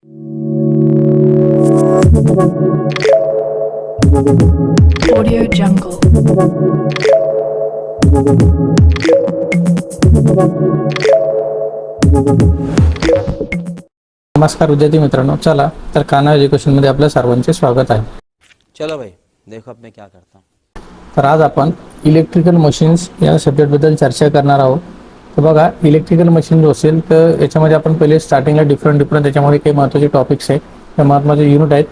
Audio Jungle. नमस्कार विद्यार्थी मित्रांनो, चला तर कान्हा एज्युकेशन मध्ये आपल्या सर्वांचे स्वागत आहे. चलो भाई देखो अब मैं क्या करता हूँ. तर आज आपण इलेक्ट्रिकल मशीन्स या सब्जेक्ट बद्दल चर्चा करणार आहोत. तर बघा, इलेक्ट्रिकल मशीन जो असेल तर याच्यामध्ये आपण पहिले स्टार्टिंगला डिफरंट त्याच्यामध्ये काही महत्त्वाचे टॉपिक्स आहेत, त्या महत्त्वाचे युनिट आहेत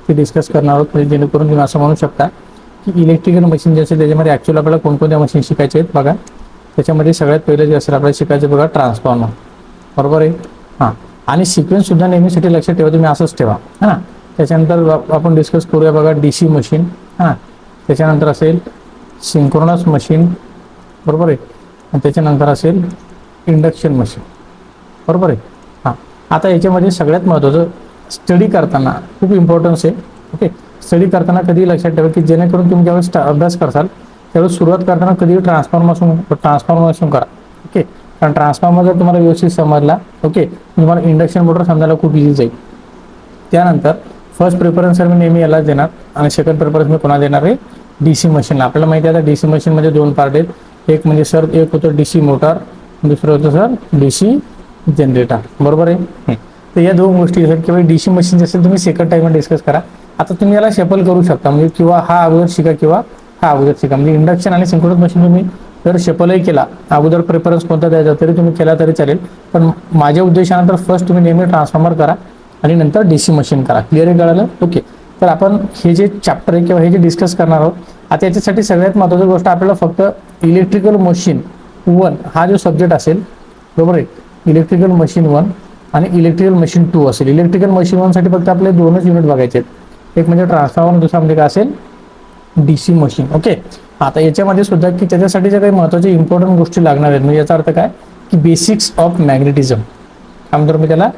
ते डिस्कस करणार आहोत. म्हणजे जेणेकरून तुम्ही असं म्हणू शकता की इलेक्ट्रिकल मशीन जे असेल त्याच्यामध्ये ॲक्च्युअली आपल्याला कोणकोणत्या मशीन शिकायचे आहेत. बघा, त्याच्यामध्ये सगळ्यात पहिलं जे असेल आपल्याला शिकायचं बघा ट्रान्सफॉर्मर, बरोबर आहे. हां, आणि सिक्वेन्ससुद्धा नेहमीसाठी लक्षात ठेवा, तुम्ही असंच ठेवा हां. त्याच्यानंतर आपण डिस्कस करूया बघा DC मशीन हां. त्याच्यानंतर असेल सिंक्रोनस मशीन, बरोबर आहे. आणि त्याच्यानंतर असेल इंडक्शन मशीन, बरोबर आहे. हां, आता याच्यामध्ये सगळ्यात महत्त्वाचं स्टडी करताना खूप इम्पॉर्टन्स आहे. ओके, स्टडी करताना कधी लक्षात ठेवा की जेणेकरून तुम्ही ज्यावेळेस अभ्यास करसाल त्यावेळेस सुरुवात करताना कधी ट्रान्सफॉर्मर करा. ओके, कारण ट्रान्सफॉर्मर जर तुम्हाला व्यवस्थित समजला, ओके, तुम्हाला इंडक्शन मोटर समजायला खूप इझी जाईल. त्यानंतर फर्स्ट प्रेफरन्स मी नेहमी यालाच देणार आणि सेकंड प्रेफरन्स मी कोणाला देणार आहे, DC मशीनला. आपल्याला माहिती आहे आता DC मशीनमध्ये दोन पार्ट आहेत. एक म्हणजे सर एक होतं DC मोटर, दुसरं होतं सर DC जनरेटर, बरोबर आहे. तर या दोन गोष्टी आहेत किंवा DC मशीन असेल तुम्ही सेकंड टाईमला डिस्कस करा. आता तुम्ही याला शेपल करू शकता, म्हणजे किंवा हा अगोदर शिका किंवा हा अगोदर शिका. म्हणजे इंडक्शन आणि सिंक्रोनस मशीन तुम्ही जर शेपलही केला, अगोदर प्रेफरन्स कोणता द्यायचा तरी तुम्ही केला तरी चालेल. पण माझ्या उद्देशानंतर फर्स्ट तुम्ही नेहमी ट्रान्सफॉर्मर करा आणि नंतर DC मशीन करा. क्लिअर आहे, कळालं? ओके, तर आपण हे जे चॅप्टर आहे किंवा हे जे डिस्कस करणार आहोत आता, याच्यासाठी सगळ्यात महत्त्वाची गोष्ट आपल्याला फक्त इलेक्ट्रिकल मशीन 1 हा जो सब्जेक्ट असेल, बरोबर आहे, इलेक्ट्रिकल मशीन 1 आणि इलेक्ट्रिकल मशीन 2 असेल. इलेक्ट्रिकल मशीन 1 साठी फक्त आपले दोनच युनिट बघायचे आहेत, एक म्हणजे ट्रान्सफॉर्मर, दुसरा म्हणजे काय असेल DC मशीन. ओके, आता याच्यामध्ये सुद्धा की त्याच्यासाठी ज्या काही महत्त्वाच्या इम्पॉर्टंट गोष्टी लागणार आहेत, म्हणजे याचा अर्थ काय की बेसिक्स ऑफ मॅग्नेटिझम, काय म्हणतो मी त्याला,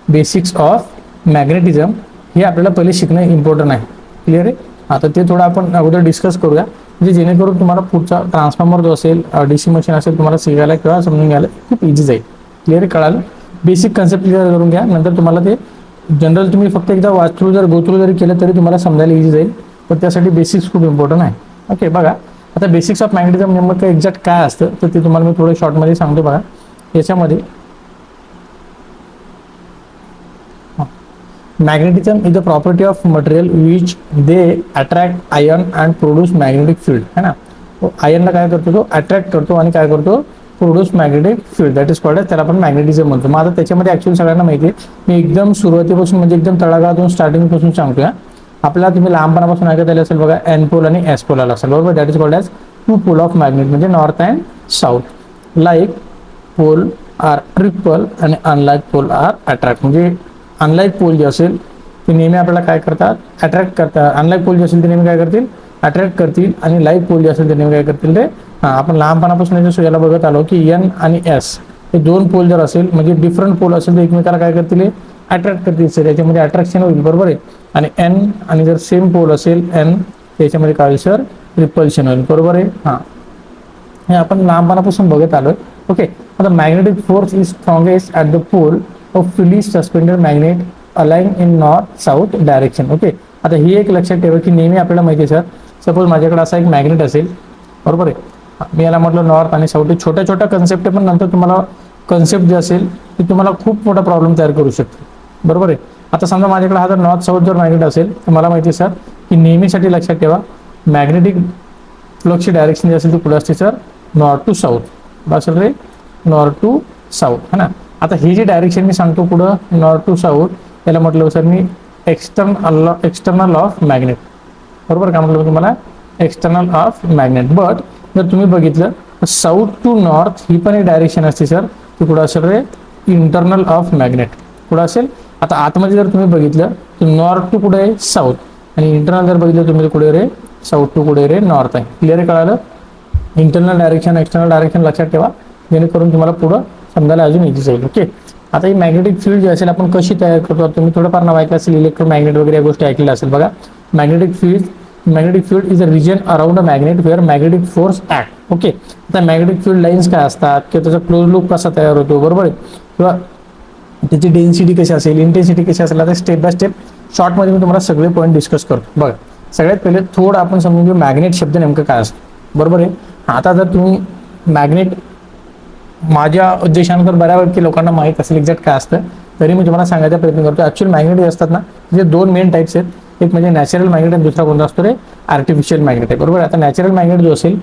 बेसिक्स ऑफ मॅग्नेटिझम हे आपल्याला पहिले शिकणं इम्पॉर्टंट आहे. क्लिअर आहे. आता ते थोडं आपण अगोदर डिस्कस करूया, म्हणजे जेणेकरून तुम्हाला पुढचा ट्रान्सफॉर्मर जो असेल DC मशीन असेल तुम्हाला शिकायला किंवा समजून घ्यायला खूप इझी जाईल. क्लिअर आहे, कळालं? बेसिक कन्सेप्ट क्लिअर करून घ्या, नंतर तुम्हाला ते जनरल तुम्ही फक्त एकदा वाचू जर गोथ्रू जरी केलं तरी तुम्हाला समजायला इझी जाईल. पण त्यासाठी बेसिक्स खूप इम्पॉर्टंट आहे. ओके, बघा आता बेसिक्स ऑफ मॅग्नेटिझम नेमकं एक्झॅक्ट काय असतं तर ते तुम्हाला मी थोडं शॉर्टमध्ये सांगतो. बघा, याच्यामध्ये magnetism is the property of material which they attract ion and produce magnetic field, है ना. तो आयनला काय करतो, तो अट्रॅक्ट करतो आणि काय करतो, produce magnetic field, that is called, त्याला आपण मॅग्नेटिझम म्हणतो. मग आता त्याच्यामध्ये ॲक्च्युअली सगळ्यांना माहिती आहे, मी एकदम सुरुवातीपासून म्हणजे एकदम तळागाळातून स्टार्टिंग पासून सांगतोय. आपल्याला तुम्ही लहानपणापासून ऐकत आले असेल बघा, N पोल आणि S पोल आला असेल, बरोबर. That is called as two pole of magnet, म्हणजे north and south. Like pole are repel आणि अनलाईक पोल आर अट्रॅक्ट. म्हणजे अनलाईक पोल जे असेल ते नेहमी आपल्याला काय करतात, अट्रॅक्ट करतात. अनलाईक पोल जे असेल ते नेहमी काय करतील, अट्रॅक्ट करतील. आणि लाईक पोल जे असेल ते नेहमी काय करतील, ते आपण लहानपणापासून याला बघत आलो की N आणि S हे दोन पोल जर असेल, म्हणजे डिफरंट पोल असेल तर एकमेकाला काय करतील, अट्रॅक्ट करतील. सर याच्यामध्ये अट्रॅक्शन होईल, बरोबर आहे. आणि N आणि जर सेम पोल असेल N याच्यामध्ये काय होईल सर, रिपल्शन होईल, बरोबर आहे. हां, हे आपण लहानपणापासून बघत आलोय. ओके, आता magnetic force is strongest at the pole of freely suspended magnet align in north south direction. Okay, आता ही एक लक्षात ठेवा की नेहमी आपल्याला माहिती आहे सर, सपोज माझ्याकडे असा एक मॅग्नेट असेल, बरोबर आहे. मी याला म्हटलं नॉर्थ आणि साऊथ, छोट्या छोट्या कन्सेप्ट आहे, पण नंतर तुम्हाला कन्सेप्ट जे असेल ते तुम्हाला खूप मोठा प्रॉब्लेम तयार करू शकते, बरोबर आहे. आता समजा माझ्याकडे हा जर नॉर्थ साऊथ जर मॅग्नेट असेल तर मला माहिती आहे सर की नेहमीसाठी लक्षात ठेवा मॅग्नेटिक फ्लक्सची डायरेक्शन जी असेल ती कुठे असते सर, नॉर्थ टू साऊथ. कुठं असेल रे, नॉर्थ टू साऊथ, है ना. आता ही जी डायरेक्शन मी सांगतो कुठं, नॉर्थ टू साऊथ, याला म्हटलं sir me external of magnet, बरोबर का म्हटलं तुम्हाला, एक्सटर्नल ऑफ मॅग्नेट. बट जर तुम्ही बघितलं तर साऊथ टू नॉर्थ ही पण एक डायरेक्शन असते सर, ती कुठं असेल रे, इंटरनल ऑफ मॅग्नेट. कुठं असेल, आता आतमध्ये जर तुम्ही बघितलं तर नॉर्थ टू कुठे आहे, साऊथ, आणि इंटरनल जर बघितलं तुम्ही कुठे रे, साऊथ टू कुठे रे, नॉर्थ आहे. क्लिअर आहे, कळालं? इंटरनल डायरेक्शन एक्सटर्नल डायरेक्शन लक्षात ठेवा, जेणेकरून तुम्हाला पुढं समजायला अजून इझी जाईल. ओके, आता ही मॅग्नेटिक फील्ड जी असेल आपण कशी तयार करतो, तुम्ही थोडंफार नाव ऐकलं असेल, इलेक्ट्रोमॅग्नेट वगैरे या गोष्टी ऐकल्या असेल. बघा, magnetic field is a region around a magnet where magnetic force act. Okay, आता मॅग्नेटिक फील्ड लाईन्स काय असतात किंवा त्याचा क्लोज लूप कसा तयार होतो, बरोबर आहे, किंवा त्याची डेन्सिटी कशी असेल, इंटेन्सिटी कशी असेल, आता स्टेप बाय स्टेप शॉर्टमध्ये मी तुम्हाला सगळे पॉईंट डिस्कस करतो. बघा, सगळ्यात पहिले थोडं आपण समजून घेऊ मॅग्नेट शब्द नेमकं काय असतं. बरोबर आहे. आता जर तुम्ही मॅग्नेट, माझ्या उद्देशानुसार बऱ्यापैकी लोकांना माहीत असेल एक्झॅक्ट काय असतं, तरी मी तुम्हाला सांगायचा प्रयत्न करतो. ॲक्च्युअली मॅग्नेट जे असतात ना, म्हणजे दोन मेन टाईप्स आहेत. एक म्हणजे नॅचरल मॅग्नेट आणि दुसरा कोणता असतो रे, आर्टिफिशियल मॅग्नेट आहे. बरोबर. आता नॅचरल मॅग्नेट जो असेल,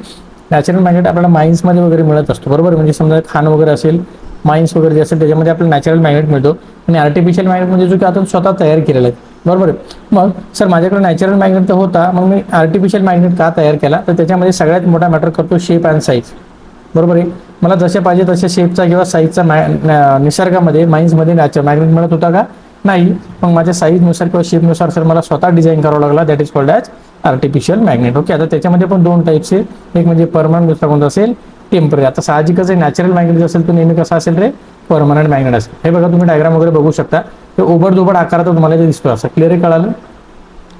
नॅचरल मॅग्नेट आपल्याला माइन्समध्ये वगैरे मिळत असतो. बरोबर. म्हणजे समजा खाण वगैरे असेल, माइन्स वगैरे जे असेल त्याच्यामध्ये आपल्याला नॅचरल मॅग्नेट मिळतो. आणि आर्टिफिशियल मॅग्नेट म्हणजे जो की आपण स्वतः तयार केलेला आहे. बरोबर आहे. मग सर माझ्याकडे नॅचरल मॅग्नेट तर होता, मग मी आर्टिफिशियल मॅग्नेट का तयार केला, तर त्याच्यामध्ये सगळ्यात मोठा मॅटर करतो शेप अँड साईज. बरोबर आहे. मला जसे पाहिजे तसे शेपचा किंवा साईजचा निसर्गामध्ये माइन्समध्ये मॅग्नेट मिळत होता का, नाही. मग माझ्या साईजनुसार किंवा शेपनुसार सर मला स्वतः डिझाईन करावं लागला. That is called as artificial magnet. Okay. आता त्याच्यामध्ये पण दोन टाईप्स आहेत. एक म्हणजे परमनंट, दुसरा कोणता असेल टेम्पररी. आता साहजिकच आहे, नॅचरल मॅग्नेट असेल तो नेहमी कसा असेल रे, परमनंट मॅग्नेट असेल. हे बघा तुम्ही डायग्राम वगैरे बघू शकता, ते ओबडधोबड आकारात तुम्हाला ते दिसतो. असं क्लिअर कळालं.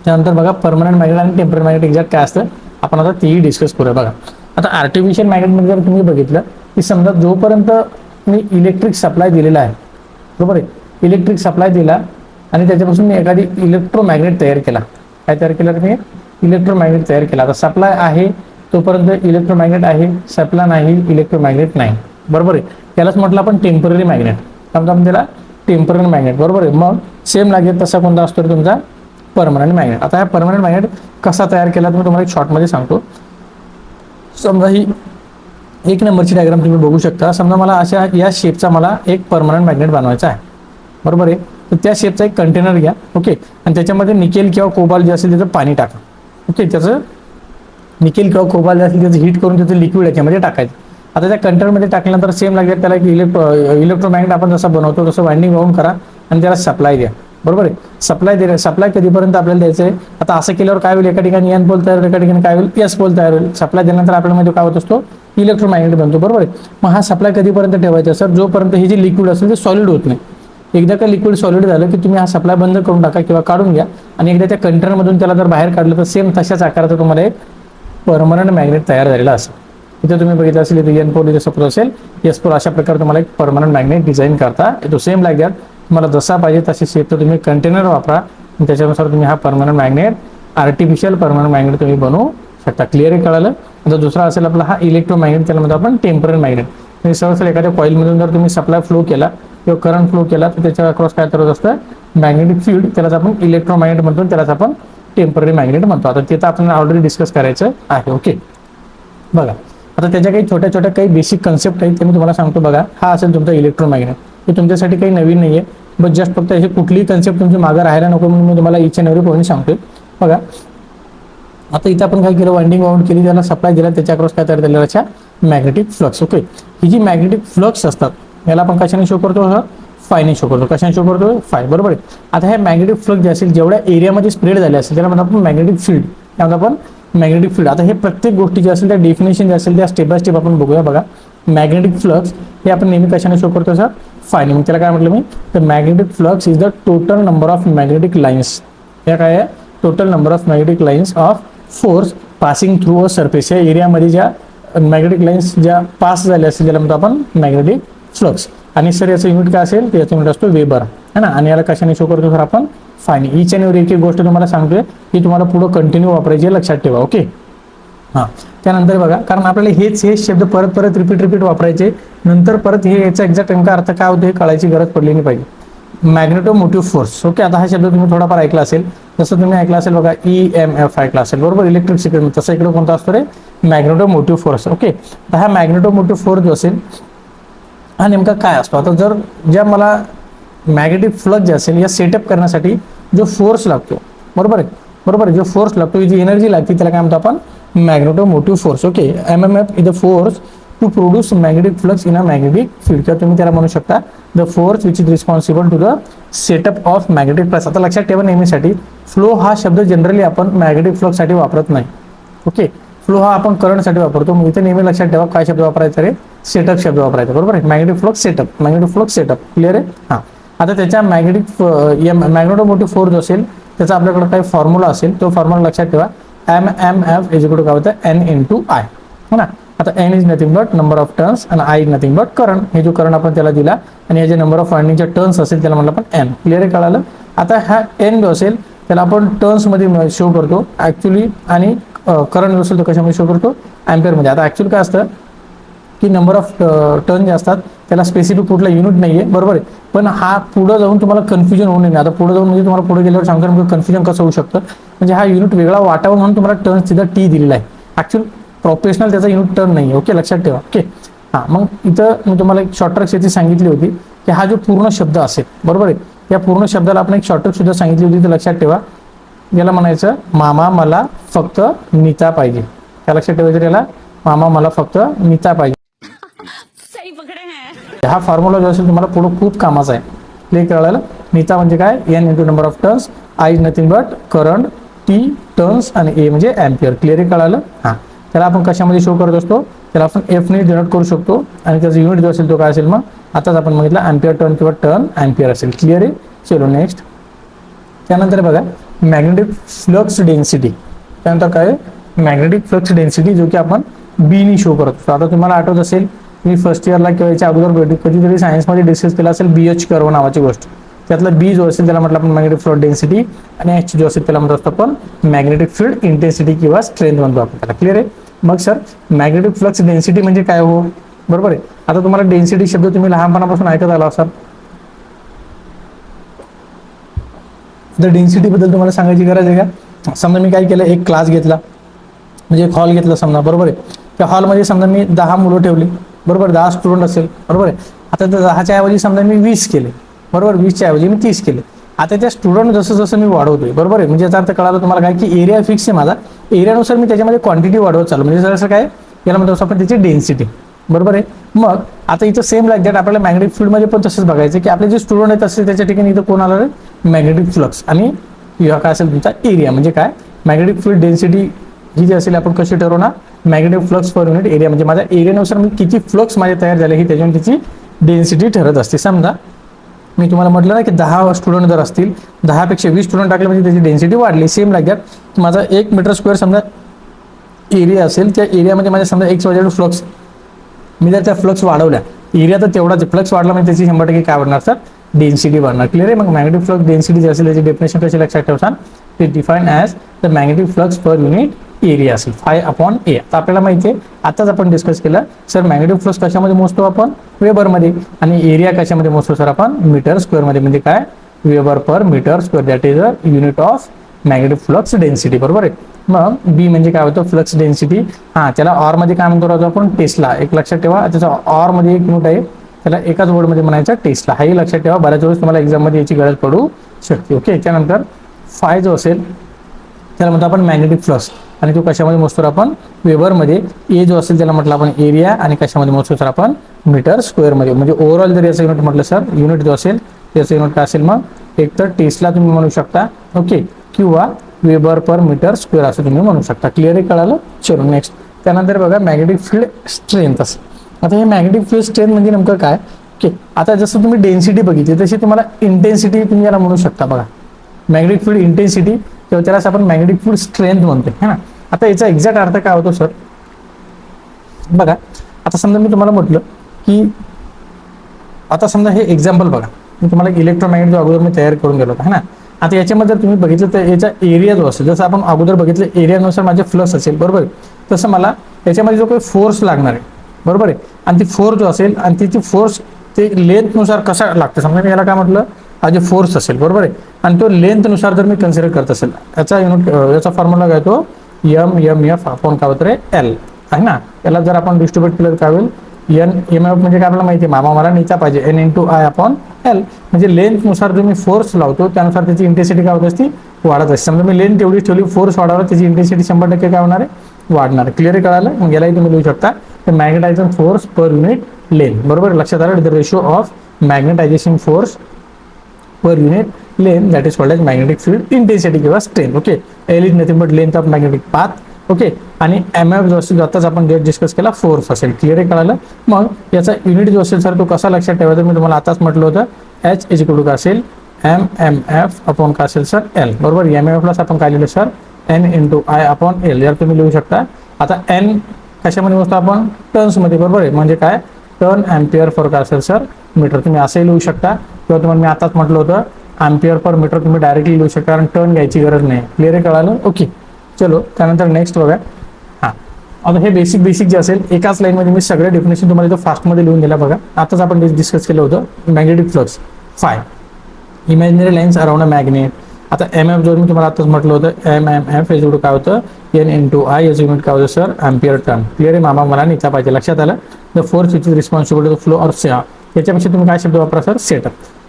त्यानंतर बघा परमनंट मॅग्नेट आणि टेम्पररी मॅग्नेट एक्झॅक्ट काय असतं आपण आता तेही डिस्कस करूया. बघा, आता आर्टिफिशियल मॅग्नेटमध्ये जर तुम्ही बघितलं की समजा जोपर्यंत मी इलेक्ट्रिक सप्लाय दिलेला आहे, बरोबर आहे, इलेक्ट्रिक सप्लाय दिला आणि त्याच्यापासून मी एखादी इलेक्ट्रोमॅग्नेट तयार केला. काय तयार केलं मी, इलेक्ट्रोमॅग्नेट तयार केला. आता सप्लाय आहे तोपर्यंत इलेक्ट्रोमॅग्नेट आहे, सप्लाय नाही इलेक्ट्रोमॅग्नेट नाही. बरोबर आहे. त्यालाच म्हटलं आपण टेम्पररी मॅग्नेट. समजा आपण त्याला टेम्पररी मॅग्नेट. बरोबर आहे. मग सेम लागेल तसा कोणता असतो तुमचा परमनंट मॅग्नेट. आता हा परमनंट मॅग्नेट कसा तयार केला तर मी तुम्हाला एक शॉर्टमध्ये सांगतो. समजा ही एक नंबरची डायग्राम तुम्ही बघू शकता. समजा मला अशा या शेपचा मला एक परमनंट मॅग्नेट बनवायचा आहे. बरोबर आहे. तर त्या शेपचा एक कंटेनर घ्या. ओके. आणि त्याच्यामध्ये निकेल किंवा कोबाल्ट जे असेल त्याचं पाणी टाका. ओके. त्याचं निकेल किंवा कोबाल्ट जे असेल त्याचं हीट करून त्याचं लिक्विड याच्यामध्ये टाकायचं. आता त्या कंटेनरमध्ये टाकल्यानंतर सेम लागेल त्याला एक इलेक्ट्रोमॅग्नेट आपण जसं बनवतो तसं वाइंडिंग वाहून करा आणि त्याला सप्लाय द्या. बरोबर आहे. सप्लाय दिला, सप्लाय कधीपर्यंत आपल्याला द्यायचं आहे. आता असं केल्यावर काय होईल, एका ठिकाणी एन पोल तयार होईल, एका ठिकाणी काय होईल, एस पोल तयार होईल. सप्लाय दिल्यानंतर आपल्यामध्ये काय होत असतो, इलेक्ट्रोमॅग्नेट बनतो. बरोबर आहे. मग हा सप्लाय कधीपर्यंत ठेवायचा सर, जोपर्यंत हे जे लिक्विड असेल ते सॉलिड होत नाही. एकदा का लिक्विड सॉलिड झालं की तुम्ही हा सप्लाय बंद करून टाका किंवा काढून घ्या आणि एकदा त्या कंटेनरमधून त्याला जर बाहेर काढलं तर सेम तशाच आकाराचं तुम्हाला एक परमनंट मॅग्नेट तयार झालेला असेल. इथे तुम्ही बघितलं असेल, इथे एन पोल, इथे सपोज असेल एस पोल. अशा प्रकारे तुम्हाला एक परमनंट मॅग्नेट डिझाईन करता येतो. सेम लाईक दॅट तुम्हाला जसा पाहिजे तसे शेप तर तुम्ही कंटेनर वापरा आणि त्याच्यानुसार तुम्ही हा permanent magnet, artificial permanent magnet तुम्ही बनवू शकता. क्लिअर कळालं. आता दुसरा असेल आपला हा इलेक्ट्रोमॅग्नेट, त्याला म्हणतो आपण टेम्पररी मॅग्नेट. म्हणजे सहसा एखाद्या कॉईलमधून जर तुम्ही सप्लाय फ्लो केला किंवा करंट फ्लो केला तर त्याच्या अक्रॉस काय करत असतं, मॅग्नेटिक फील्ड. त्यालाच आपण इलेक्ट्रोमॅग्नेट म्हणतो, त्यालाच आपण टेम्पररी मॅग्नेट म्हणतो. आता ते तर आपल्याला ऑलरेडी डिस्कस करायचं आहे. ओके. बघा, आता त्याच्या काही छोट्या छोट्या काही बेसिक कन्सेप्ट आहेत ते मी तुम्हाला सांगतो. बघा, हा असेल तुमचा इलेक्ट्रोमॅग्नेट. हे तुमच्यासाठी काही नवीन नाही आहे, बट जस्ट फक्त हे कुठलीही कन्सेप्ट तुमची मागे राहायला नको म्हणून मी तुम्हाला इच अँड एव्हरी पॉईंट सांगतोय. बघा, आता इथं आपण काय केलं, वाइंडिंग वाउंड केली, त्याला सप्लाय दिला, त्याच्या अक्रॉस काय तयार झालेला मॅग्नेटिक फ्लक्स. ओके. ही जी मॅग्नेटिक फ्लक्स असतात याला आपण कशाने शो करतो, फायने शो करतो. कशाने शो करतो, फाय. बरोबर आहे. आता हे मॅग्नेटिक फ्लक्स जे असेल जेवढ्या एरियामध्ये स्प्रेड झाले असेल त्याला म्हणतो आपण मॅग्नेटिक फील्ड. त्यामध्ये आपण मॅग्नेटिक फील्ड. आता हे प्रत्येक गोष्टी जे असेल त्या डेफिनेशन जे असेल त्या स्टेप बाय स्टेप आपण बघूया. बघा, मॅग्नेटिक फ्लक्स हे आपण नेहमी कशाने शो करतो सर, फायने. मग त्याला काय म्हटलं मी, तर magnetic flux is the total number of magnetic lines. या काय आहे, total number of magnetic lines of force passing through a surface. या एरियामध्ये ज्या मॅग्नेटिक लाईन्स ज्या पास झाल्या असतील त्याला म्हणतो आपण मॅग्नेटिक फ्लक्स. आणि सर याचं युनिट काय असेल, याचं युनिट असतो वेबर, है ना. आणि याला कशाने शो करतो सर आपण, फायने. ईच अँड एव्हरी एक गोष्ट तुम्हाला सांगतोय ही तुम्हाला पुढे कंटिन्यू वापरायची आहे, लक्षात ठेवा. ओके. हां, त्यानंतर बघा, कारण आपल्याला हेच शब्द परत परत रिपीट वापरायचे, नंतर परत हे याचा एक्झॅक्ट नेमका अर्थ काय होतो हे कळायची गरज पडली नाही पाहिजे. Magnetomotive force. ओके. आता हा शब्द तुम्ही थोडाफार ऐकला असेल, जसं तुम्ही ऐकला असेल बघा, EMF ऐकला असेल. बरोबर, इलेक्ट्रिसिटी. तसं इकडे कोणता असतो रे, मॅग्नेटोमोटिव्ह फोर्स. ओके. तर हा मॅग्नेटोमोटिव्ह फोर्स जो असेल हा नेमका काय असतो. आता जर ज्या मला मॅग्नेटिक फ्लक्स जे असेल या सेटअप करण्यासाठी जो फोर्स लागतो, बरोबर आहे, बरोबर आहे, जो फोर्स लागतो, जी एनर्जी लागते त्याला काय म्हणतो आपण, magnetomotive force. Okay. MMF is the force to produce magnetic flux in a magnetic field. किंवा तुम्ही त्याला म्हणू शकता the force which is responsible to the setup of magnetic flux. आता लक्षात ठेवा नेहमीसाठी, फ्लो हा शब्द जनरली आपण मॅग्नेटिक फ्लक्ससाठी वापरत नाही. ओके. फ्लो हा आपण करंटसाठी वापरतो. मग इथे नेहमी लक्षात ठेवा काय शब्द वापरायचा रे, सेटअप शब्द वापरायचा. बरोबर आहे. Magnetic flux setup, magnetic flux setup. Clear आहे. हां, आता त्याच्या मॅग्नेटोमोटिव्ह फोर्स असेल त्याचा आपल्याकडे काही फॉर्म्युला असेल, तो फॉर्म्युला लक्षात ठेवा. MMF इज इक्वल टू काय होतं, N × I, है ना. आता N is nothing but number of turns आणि I is nothing but current. हे जो करंट आपण त्याला दिला आणि हे जे नंबर ऑफ वाइंडिंगच्या टर्न्स असेल त्याला म्हटलं आपण एन. क्लिअर आहे, कळालं. आता हा एन जो असेल त्याला आपण टर्न्समध्ये शो करतो ॲक्च्युली, आणि करंट जो असेल तो कशामध्ये शो करतो, ॲम्पियरमध्ये. आता ॲक्च्युअली काय असतं की नंबर ऑफ टर्न जे असतात त्याला स्पेसिफिक कुठला युनिट नाही आहे, बरोबर आहे. पण हा पुढं जाऊन तुम्हाला कन्फ्युजन होऊ नये. आता पुढे जाऊन म्हणजे तुम्हाला पुढे गेल्यावर सांगतो नेमकं कन्फ्युजन कसं होऊ शकतं. म्हणजे हा युनिट वेगळा वाटावा म्हणून तुम्हाला टर्न तिथं टी दिलेला आहे. ॲक्च्युअल प्रोफेशनल त्याचा युनिट टर्न नाही आहे. ओके, लक्षात ठेवा. ओके, हां, मग इथं मी तुम्हाला एक शॉर्ट ट्रिक याची सांगितली होती की हा जो पूर्ण शब्द असेल, बरोबर आहे, या पूर्ण शब्दाला आपण एक शॉर्ट ट्रिक सुद्धा सांगितली होती, तर लक्षात ठेवा. याला म्हणायचं मामा मला फक्त नीता पाहिजे. त्या लक्षात ठेवायचं, याला मामा मला फक्त नीता पाहिजे. हा फॉर्म्युला जो असेल तुम्हाला पुढे खूप कामाचा आहे. क्लिअर कळालं. नीता म्हणजे काय, N into number of turns, I is nothing but current, T turns आणि ए म्हणजे एम्पियर. क्लिअर कळालं. हां, त्याला आपण कशामध्ये शो करत असतो, त्याला आपण एफ ने डिनोट करू शकतो आणि त्याचा युनिट जो असेल तो काय असेल, मग आताच आपण बघितलं एम्पियर टर्न किंवा टर्न एम्पियर असेल. क्लिअर आहे. चलो नेक्स्ट. त्यानंतर बघा मॅग्नेटिक फ्लक्स डेन्सिटी. त्यानंतर काय, मॅग्नेटिक फ्लक्स डेन्सिटी, जो की आपण बी नी शो करतो. आता तुम्हाला आठवत असेल मी फर्स्ट इयरला किंवा याच्या अगोदर कधीतरी सायन्समध्ये डिस्कस केला असेल BH कर्व नावाची गोष्ट. त्यातला बी जो असेल त्याला म्हटलं आपण मॅग्नेटिक फ्लक्स डेन्सिटी आणि एच जो असेल त्याला म्हणतो असतो आपण मॅग्नेटिक फील्ड इंटेन्सिटी किंवा स्ट्रेंथ म्हणतो आपण त्याला. क्लिअर आहे. मग सर मॅग्नेटिक फ्लक्स डेन्सिटी म्हणजे काय हो, बरोबर आहे. आता तुम्हाला डेन्सिटी शब्द तुम्ही लहानपणापासून ऐकत आला असाल. तर डेन्सिटी बद्दल तुम्हाला सांगायची गरज आहे का. समजा मी काय केलं, एक क्लास घेतला, म्हणजे एक हॉल घेतला समजा, बरोबर आहे. त्या हॉलमध्ये समजा मी 10 मुलं ठेवली, बरोबर, 10 स्टुडंट असेल, बरोबर आहे. आता त्या 10च्या ऐवजी समजा मी 20 केले, बरोबर, 20च्या ऐवजी मी 30 केले. आता त्या स्टुडंट जसं जसं मी वाढवतोय, बरोबर आहे, म्हणजे याचा अर्थ कळाला तुम्हाला काय की एरिया फिक्स आहे माझा, एरियानुसार मी त्याच्यामध्ये क्वांटिटी वाढवत चालू, म्हणजे जसं काय याला म्हणतो आपण त्याची डेन्सिटी, बरोबर आहे. मग आता इथं सेम लाईक दॅट आपल्याला मॅग्नेटिक फील्डमध्ये पण तसंच बघायचं की आपले जे स्टुडंट आहेत असेल त्याच्या ठिकाणी इथं कोण आलं आहे, मॅग्नेटिक फ्लक्स, आणि काय असेल तुमचा एरिया, म्हणजे काय मॅग्नेटिक फील्ड डेन्सिटी ही जी असेल आपण कशी ठरवणार, magnetic flux per unit area, म्हणजे माझ्या एरियानुसार मी किती फ्लक्स माझे तयार झाले ही त्याच्यावर त्याची डेन्सिटी ठरत असते. समजा मी तुम्हाला म्हटलं ना की 10 स्टुडंट जर असतील, 10 पेक्षा 20 स्टुडंट टाकले म्हणजे त्याची डेन्सिटी वाढली. सेम लाईक दॅट माझा 1 मीटर स्क्वेअर समजा एरिया असेल, त्या एरियामध्ये माझ्या समजा x वाजेल फ्लक्स, मी जर त्या फ्लक्स वाढवल्या, एरिया तर तेवढाच, फ्लक्स वाढला म्हणजे त्याची 100% काय वाढणार सर, डेन्सिटी वाढणार. क्लिअर आहे. मग मॅग्नेटिक फ्लक्स डेन्सिटी जी असेल त्याची डेफिनेशन कशी लक्षात ठेवसान, ते define as the magnetic flux per unit area असेल, φ/a. आता आपल्याला माहिती आहे, आताच आपण डिस्कस केलं सर मॅग्नेटिक फ्लक्स कशामध्ये मोजतो आपण, वेबरमध्ये, आणि एरिया कशामध्ये मोजतो सर आपण, मीटर स्क्वेअरमध्ये, म्हणजे काय weber per meter square, that is a unit of magnetic flux density, बरोबर आहे. मग बी म्हणजे काय होतं, फ्लक्स डेन्सिटी. हां, त्याला ऑर मध्ये काय म्हणतो राहतो आपण, टेस्ला. एक लक्षात ठेवा, त्याचा ऑर मध्ये एक युनिट आहे, त्याला एकाच वर्डमध्ये म्हणायचं टेस्ला. हाही लक्षात ठेवा, बऱ्याच वेळेस तुम्हाला एक्झाममध्ये याची गरज पडू शकते. ओके. त्यानंतर फाय जो असेल त्याला म्हणतो आपण मॅग्नेटिक फ्लक्स, आणि तो कशामध्ये मोजतो आपण, वेबरमध्ये. ए जो असेल त्याला म्हटलं आपण एरिया, आणि कशामध्ये मोजतो सर आपण, मीटर स्क्वेअरमध्ये. म्हणजे ओव्हरऑल जर याचं युनिट म्हटलं सर, युनिट जो असेल त्याचं युनिट काय असेल, मग एक तर टेस्ला तुम्ही म्हणू शकता, ओके, किंवा वेबर पर मीटर स्क्वेअर असं तुम्ही म्हणू शकता. क्लिअर आहे, कळालं. चलो नेक्स्ट. त्यानंतर बघा मॅग्नेटिक फील्ड स्ट्रेंथ असं. आता हे मॅग्नेटिक फील्ड स्ट्रेंथ म्हणजे नेमकं काय, ओके. आता जसं तुम्ही डेन्सिटी बघितली तशी तुम्हाला इंटेन्सिटी तुम्ही याला म्हणू शकता. बघा मॅग्नेटिक फील्ड इंटेन्सिटी किंवा त्यालाच आपण मॅग्नेटिक फील्ड स्ट्रेंथ म्हणतोय, है ना. आता याचा एक्झॅक्ट अर्थ काय होतो सर, बघा आता समजा मी तुम्हाला म्हटलं की आता समजा हे एक्झाम्पल बघा, मी तुम्हाला इलेक्ट्रोमॅग्नेट जो अगोदर मी तयार करून गेलो होता, है ना. आता याच्यामध्ये जर तुम्ही बघितलं तर याचा एरिया जो असेल, जसं आपण अगोदर बघितलं एरियानुसार माझे फ्लक्स असेल, बरोबर, तसं मला याच्यामध्ये जो काही फोर्स लागणार आहे, बरोबर आहे, आणि ती फोर्स जो असेल आणि तिची फोर्स ते लेंथनुसार कसा लागतं, समजा मी याला काय म्हटलं, हा जे फोर्स असेल, बरोबर आहे, आणि तो लेंथनुसार जर मी कन्सिडर करत असेल, याचा युनिट याचा फॉर्म्युला काय तो MMF आपण काय होतं रे, L आहे ना. याला जर आपण डिस्ट्रीब्यूट केलं तर काय होईल, MMF म्हणजे काय आपल्याला माहिती आहे, मामा मला नीचा पाहिजे, N×I/L, म्हणजे लेंथनुसार जो मी फोर्स लावतो त्यानुसार त्याची इंटेन्सिटी काय होत असते, वाढत असते. समजा मी लेंथ तेवढी ठेवली, फोर्स वाढवला, त्याची इंटेन्सिटी 100% काय होणार आहे, वाढणार. क्लिअर कळालं. मग यालाही तुम्ही लिहू शकता magnetisation force per unit length, बरोबर, लक्षात आलं. The ratio of magnetisation force per unit length that is called as magnetic field intensity किंवा strength. Okay. L is nothing but length of magnetic path. Okay. आणि MF जो असेल आताच आपण date discuss केला, फोर्स असेल. क्लिअर आहे, कळालं. मग याचा युनिट जो असेल सर तो कसा लक्षात ठेवायचा, मी तुम्हाला आताच म्हटलं होतं, H इज इक्वल टू काय असेल, MMF अपॉन काय असेल सर, L, बरोबर. MMF ला आपण काय लिहिलं सर, N×I/L, यार तुम्ही लिहू शकता. आता N कशामध्ये मोजतो आपण? टर्न्समध्ये, बरोबर आहे. म्हणजे काय? टर्न अँपियर पर काय असेल सर? मीटर. तुम्ही असंही लिहू शकता किंवा तुम्हाला मी आताच म्हटलं होतं अँपियर पर मीटर तुम्ही डायरेक्टली लिहू शकता, कारण टर्न घ्यायची गरज नाही. क्लिअर आहे? कळालं? ओके. चलो त्यानंतर नेक्स्ट बघा. हां, आता हे बेसिक जे असेल एकाच लाईनमध्ये मी सगळे डेफिनेशन तुम्हाला इथं फास्टमध्ये लिहून दिला बघा. आताच आपण डिस्कस केलं होतं magnetic flux. Phi imaginary lines around a magnet. आता एम एफ जो मी तुम्हाला आताच म्हटलं होतं, एम एम एफ हे जोडू काय होतं? एन इंटू आय याचं युनिट काय होतं सर? Ampere turn. क्लिअर आहे? मामा मला निघता पाहिजे. लक्षात आलं? The force which is responsible to flow of सेहा. याच्यापेक्षा तुम्ही काय शब्द वापरा sir?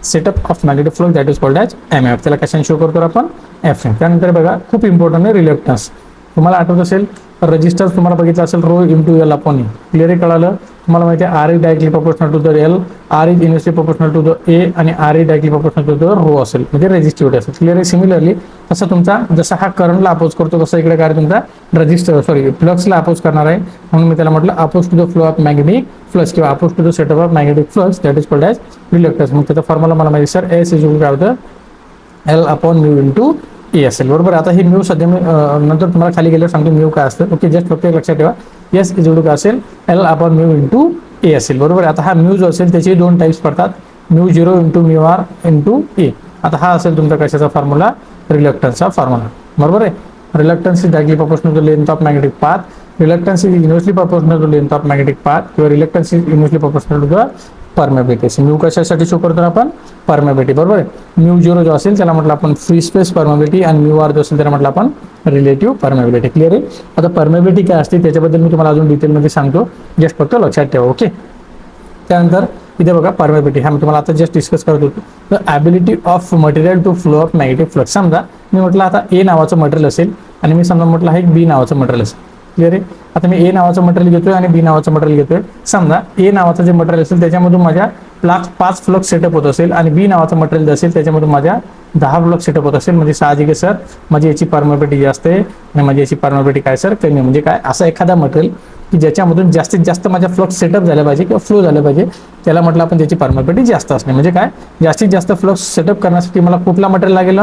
Setup of magnetic flux that is called as M F. त्याला कशाने शो करतो आपण? F M. त्यानंतर बघा खूप इम्पॉर्टंट आहे रिलक्टन्स. तुम्हाला आठवत असेल रजिस्टन्स तुम्हाला बघितलं असेल rho into L upon A. Clear आहे? कळालं? तुम्हाला माहिती आहे R is directly proportional to the L, R is inversely proportional to the A आणि R is directly proportional to the rho असेल, म्हणजे रेजिस्टिव्हिटी असेल. क्लिअर आहे? सिमिलरली तसं तुमचा जसा हा करंटला अपोज करतो तसं इकडे काय तुमचा फ्लक्सला अपोज करणार आहे. म्हणून मी त्याला म्हटलं oppose to the flow of magnetic flux किंवा oppose to the setup of magnetic flux that is called as reluctance. मग त्याचा फॉर्म्युला मला माहिती सर एस इज काय होतं? एल अपॉन म्यू इंटू ए असेल. बरोबर. आता हे म्यू सध्या मी नंतर तुम्हाला खाली गेल्यावर सांगतो म्यू काय असतं. ओके, जस्ट फक्त लक्षात ठेवा एस इज काय असेल? एल अपॉन म्यू इंटू ए असेल. बरोबर. आता हा म्यू जो असेल त्याचे दोन टाईप्स पडतात, mu zero into mu R into A. आता हा असेल तुमचा कशाचा फॉर्म्युला? रिलक्टन्सचा फॉर्म्युला. बरोबर आहे. Reluctance is directly proportional to length of magnetic path. Reluctance is inversely proportional to length of magnetic path किंवा reluctance is inversely proportional to the permeability. Mu कशासाठी show करतो आपण? परमेबिलिटी. बरोबर आहे. म्यू झिरो जो असेल त्याला म्हटलं आपण फ्री स्पेस परमेबिलिटी आणि म्यू आर जो असेल त्याला म्हटलं आपण रिलेटिव्ह परमेबिलिटी. क्लिअर आहे? आता परमेबिलिटी काय असते त्याच्याबद्दल मी तुम्हाला अजून डिटेलमध्ये सांगतो, जस्ट फक्त लक्षात ठेवा. ओके. त्यानंतर इथे बघा परमेबिलिटी हा मी तुम्हाला आता जस्ट डिस्कस करत होतो. The ability of material to flow of magnetic flux. समजा मी म्हटलं आता ए नावाचं मटेरियल असेल आणि मी समजा म्हटलं आहे बी नावाचं मटेरियल असेल. क्लिअर आहे? आता मी ए नावाचं मटेरियल घेतोय आणि बी नावाचं मटेरियल घेतोय. समजा ए नावाचं जे मटेरियल असेल त्याच्यामधून माझ्या 5 फ्लक्स सेटअप होत असेल आणि बी नावाचं मटेरियल असेल त्याच्यामधून माझ्या 10 फ्लक्स सेटअप होत असेल. म्हणजे साहजिक आहे सर माझी याची परमेबिलिटी जास्त आहे आणि माझी याची परमेबिलिटी काय सर? कमी आहे. म्हणजे काय असं एखादा मटेरियल की ज्याच्यामधून जास्तीत जास्त माझ्या फ्लक्स सेटअप झाल्या पाहिजे किंवा फ्लो झालं पाहिजे त्याला म्हटलं आपण त्याची परमेबिलिटी जास्त असणे. म्हणजे काय? जास्तीत जास्त फ्लक्स सेटअप करण्यासाठी मला कुठला मटेरियल लागेल?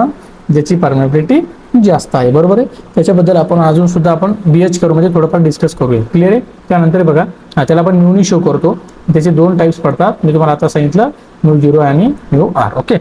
ज्याची परमेबिलिटी जास्त आहे. बरोबर आहे. त्याच्याबद्दल आपण अजून सुद्धा आपण बीएच करू म्हणजे थोडंफार डिस्कस करूया. क्लिअर आहे? त्यानंतर बघा त्याला आपण म्यूनी शो करतो. त्याचे दोन टाईप्स पडतात, मी तुम्हाला आता सांगितलं म्यू झिरो आणि म्यू आर. ओके.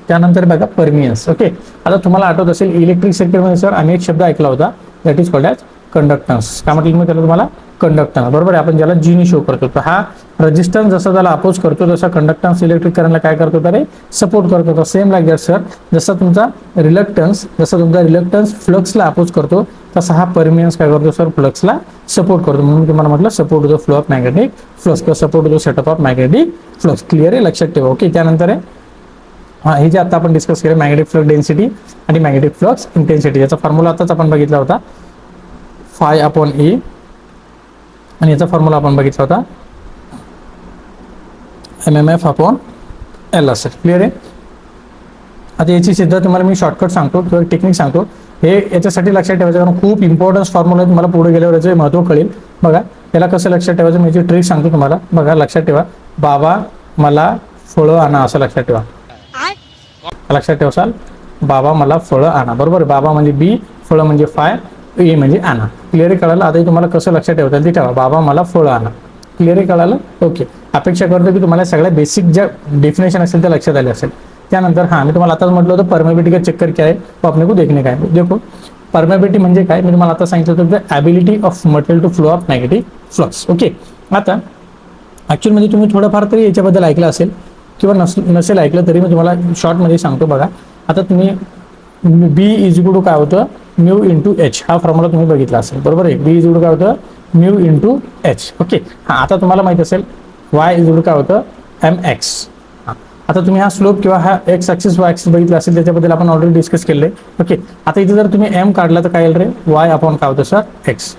त्यानंतर बघा परमियन्स. ओके. आता तुम्हाला आठवत असेल इलेक्ट्रिक सर्किटमध्ये सर आम्ही एक शब्द ऐकला होता that is called as conductance. काय म्हटलं मी त्याला तुम्हाला? कंडक्टन्स. बरोबर आहे. आपण ज्याला जीनी शो करतो तर हा रेजिस्टन्स जसा त्याला अपोज करतो तसा कंडक्टन्स इलेक्ट्रिक करंटला काय करतो तर सपोर्ट करतो. तर सेम लाईक दॅट सर जसा तुमचा रिलक्टन्स फ्लक्सला अपोज करतो तसा हा परमियन्स काय करतो सर? फ्लक्सला सपोर्ट करतो. म्हणून तुम्हाला म्हटलं support to the flow of magnetic flux किंवा support to the setup of magnetic flux. Clear आहे? लक्षात ठेवा. ओके. त्यानंतर आहे हे जे आता आपण डिस्कस केलं मॅग्नेटिक फ्लक्स डेन्सिटी आणि मॅग्नेटिक फ्लक्स इंटेन्सिटी याचा फॉर्म्युला आताच आपण बघितला होता फाय अपॉन ए आणि याचा फॉर्म्युला आपण बघितला होता M M F upon L असेल. क्लिअर आहे? आता याची सिद्ध तुम्हाला मी शॉर्टकट सांगतो किंवा टेक्निक सांगतो. हे याच्यासाठी लक्षात ठेवायचं कारण खूप इम्पॉर्टन्स फॉर्म्युला आहे. तुम्हाला पुढे गेल्यावर याचं महत्त्व कळेल. बघा याला कसं लक्षात ठेवायचं मी याची ट्रिक सांगतो तुम्हाला. बघा लक्षात ठेवा बाबा मला फळं आणा असं लक्षात ठेवा. लक्षात ठेवाल बाबा मला फळं आणा. बरोबर. बाबा म्हणजे बी, फळं म्हणजे फाय, ए म्हणजे आणा. क्लिअर कळालं? आता तुम्हाला कसं लक्षात ठेवता येईल ते ठेवा. बाबा मला फळं आणा. क्लिअर कळालं? ओके. अपेक्षा करतो की तुम्हाला सगळ्या बेसिक ज्या डेफिनेशन असेल त्या लक्षात आले असेल. त्यानंतर हां मी तुम्हाला आताच म्हटलं होतं परमेबिलिटी का चेक क्या है तो आपने को देखने का है. देखो परमेबिलिटी म्हणजे काय मी तुम्हाला आता सांगितलं होतं the ability of material to flow of magnetic flux. Okay. आता ॲक्च्युअलमध्ये तुम्ही थोडंफार तरी याच्याबद्दल ऐकलं असेल किंवा नसेल ऐकलं तरी मी तुम्हाला शॉर्टमध्ये सांगतो. बघा आता तुम्ही बी इज इक्वल टू काय होतं म्यू इंटू एच हा फॉर्म्युला तुम्ही बघितला असेल. बरोबर आहे. बी इज इक्वल टू काय होतं म्यू इंटू एच. ओके. हां आता तुम्हाला माहिती असेल वाय इज इक्वल टू काय होतं एम एक्स. आता तुम्ही हा स्लोप किंवा हा एक्स ॲक्सिस वाय ॲक्सिस बघितला असेल त्याच्याबद्दल आपण ऑलरेडी डिस्कस केलं आहे. ओके. आता इथे जर तुम्ही एम काढला तर काय येईल रे वाय अपॉन काय होतं सर एक्स.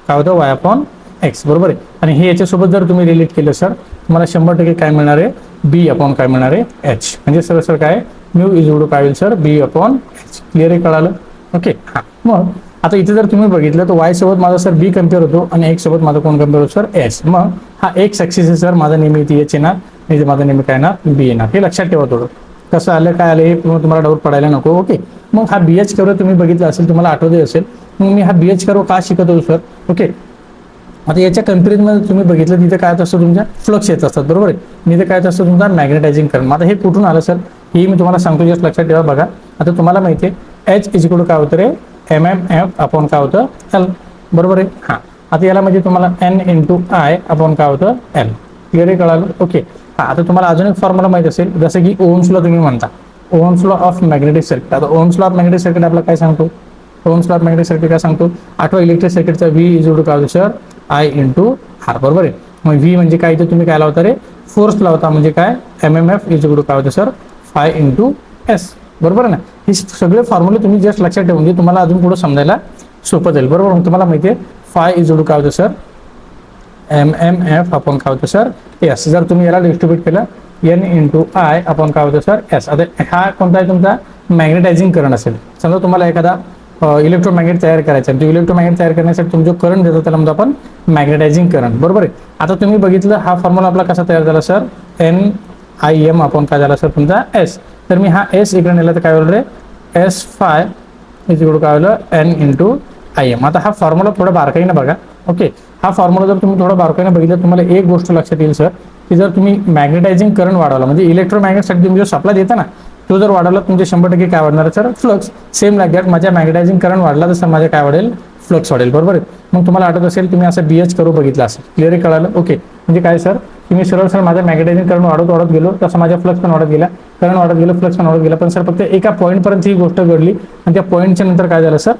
काय होतं वाय अपॉन एक्स. बरोबर आहे. आणि हे याच्यासोबत जर तुम्ही रिलेट केलं सर तुम्हाला 100% काय मिळणार आहे बी अपॉन काय मिळणार आहे एच. म्हणजे सर काय म्यू इज इक्वल टू काय होईल सर बी अपॉन एच. क्लिअर आहे? कळालं? ओके. हां मग आता इथे जर तुम्ही बघितलं तर वाय सोबत माझा सर बी कम्पेअर होतो आणि एक्स सोबत माझा कोण कम्पेअर होतो सर एच. मग हा एक्स ॲक्सिस आहे सर माझा नेहमी इथे एच येणार नाही माझा नेहमी काय येणार बी येणार. हे लक्षात ठेवा. थोडं कसं आलं काय आलं हे तुम्हाला डाऊट पडायला नको. ओके. मग हा बी एच कर्व तुम्ही बघितला असेल तुम्हाला आठवत असेल. मग मी हा बी एच कर्व का शिकवतो सर? ओके. आता याच्या कंपेरिजनमध्ये तुम्ही बघितलं तिथे काय असतं तुमच्या फ्लक्स येत असतात बरोबर आहे, आणि इथे काय असतं तुमचा मॅग्नेटायझिंग करंट. आता हे कुठून आलं सर, हे मी तुम्हाला सांगतो, जस्ट लक्षात ठेवा. बघा आता तुम्हाला माहिती आहे एच इज इक्वल टू काय होतं रे, MMF अपॉन काय होतं L बरोबर आहे. हां आता याला म्हणजे तुम्हाला N इंटू I अपॉन काय होतं L. क्लिअर आहे, कळालं. ओके. हां आता तुम्हाला अजून एक फॉर्म्युला माहित असेल, जसं की ओहम्स लॉ तुम्ही म्हणता, Ohm's law of magnetic circuit. आता Ohm's law of magnetic circuit आपला काय सांगतो, Ohm's law of magnetic circuit काय सांगतो, आठवा इलेक्ट्रिक सर्किटचा V इज इक्वल टू काय होतं सर, I इंटू R बरोबर आहे. मग V म्हणजे काय, इथे तुम्ही काय लावता रे, फोर्स लावता, म्हणजे काय MMF इज इक्वल टू काय होतं सर, फाय इंटू S बरोबर आहे ना. हे सगळे फॉर्म्युले तुम्ही जस्ट लक्षात ठेवून म्हणजे तुम्हाला अजून पुढे समजायला सोपं जाईल बरोबर. मग तुम्हाला माहिती आहे फाय इज इक्वल टू काय होतं सर, MMF अपॉन काय होतं सर S. जर तुम्ही याला डिस्ट्रीब्यूट केलं N इंटू I अपॉन काय होतं सर S. आता हा कोणता आहे तुमचा मॅग्नेटायझिंग करंट असेल. समजा तुम्हाला एखादा इलेक्ट्रोमॅग्नेट तयार करायचा आहे, तो इलेक्ट्रोमॅग्नेट तयार करण्यासाठी तुम्ही जो करंट देतो त्याला म्हणतो आपण मॅग्नेटायझिंग करंट बरोबर आहे. आता तुम्ही बघितलं हा फॉर्म्युला आपला कसा तयार झाला सर, NIM अपॉन काय झाला सर तुमचा S. तर मी हा S इकडे नेला तर काय होईल रे, S phi is equal to काय होईल N इंटू IM. आता हा फॉर्म्युला थोडा बारकाईने बघा. ओके, हा फॉर्म्युला जर तुम्ही थोडा बारकाईने बघितलं तुम्हाला एक गोष्ट लक्षात येईल सर, की जर तुम्ही मॅग्नेटायझिंग करंट वाढवला म्हणजे इलेक्ट्रोमॅग्नेटसाठी तुम्ही जो सप्लाय देता ना तो जर वाढवला तुमचे 100% काय वाढणार आहे sir, flux. Same like that माझ्या मॅग्नेटायझिंग करंट वाढला तसं माझ्या काय वाढेल, फ्लक्स वाढेल बरोबर आहे. मग तुम्हाला आठवत असेल तुम्ही असं BH करू बघितलं असेल, क्लिअर आहे, कळालं. ओके म्हणजे काय सर, तुम्ही सरळ माझ्या मॅग्नेटायझिंग करंट वाढत गेलो तसं माझ्या फ्लक्स पण वाढत गेला, करंट वाढत गेलं, फ्लक्स पण वाढत गेला. पण सर फक्त एका पॉईंटपर्यंत ही गोष्ट घडली आणि त्या पॉईंटच्या नंतर काय झालं सर,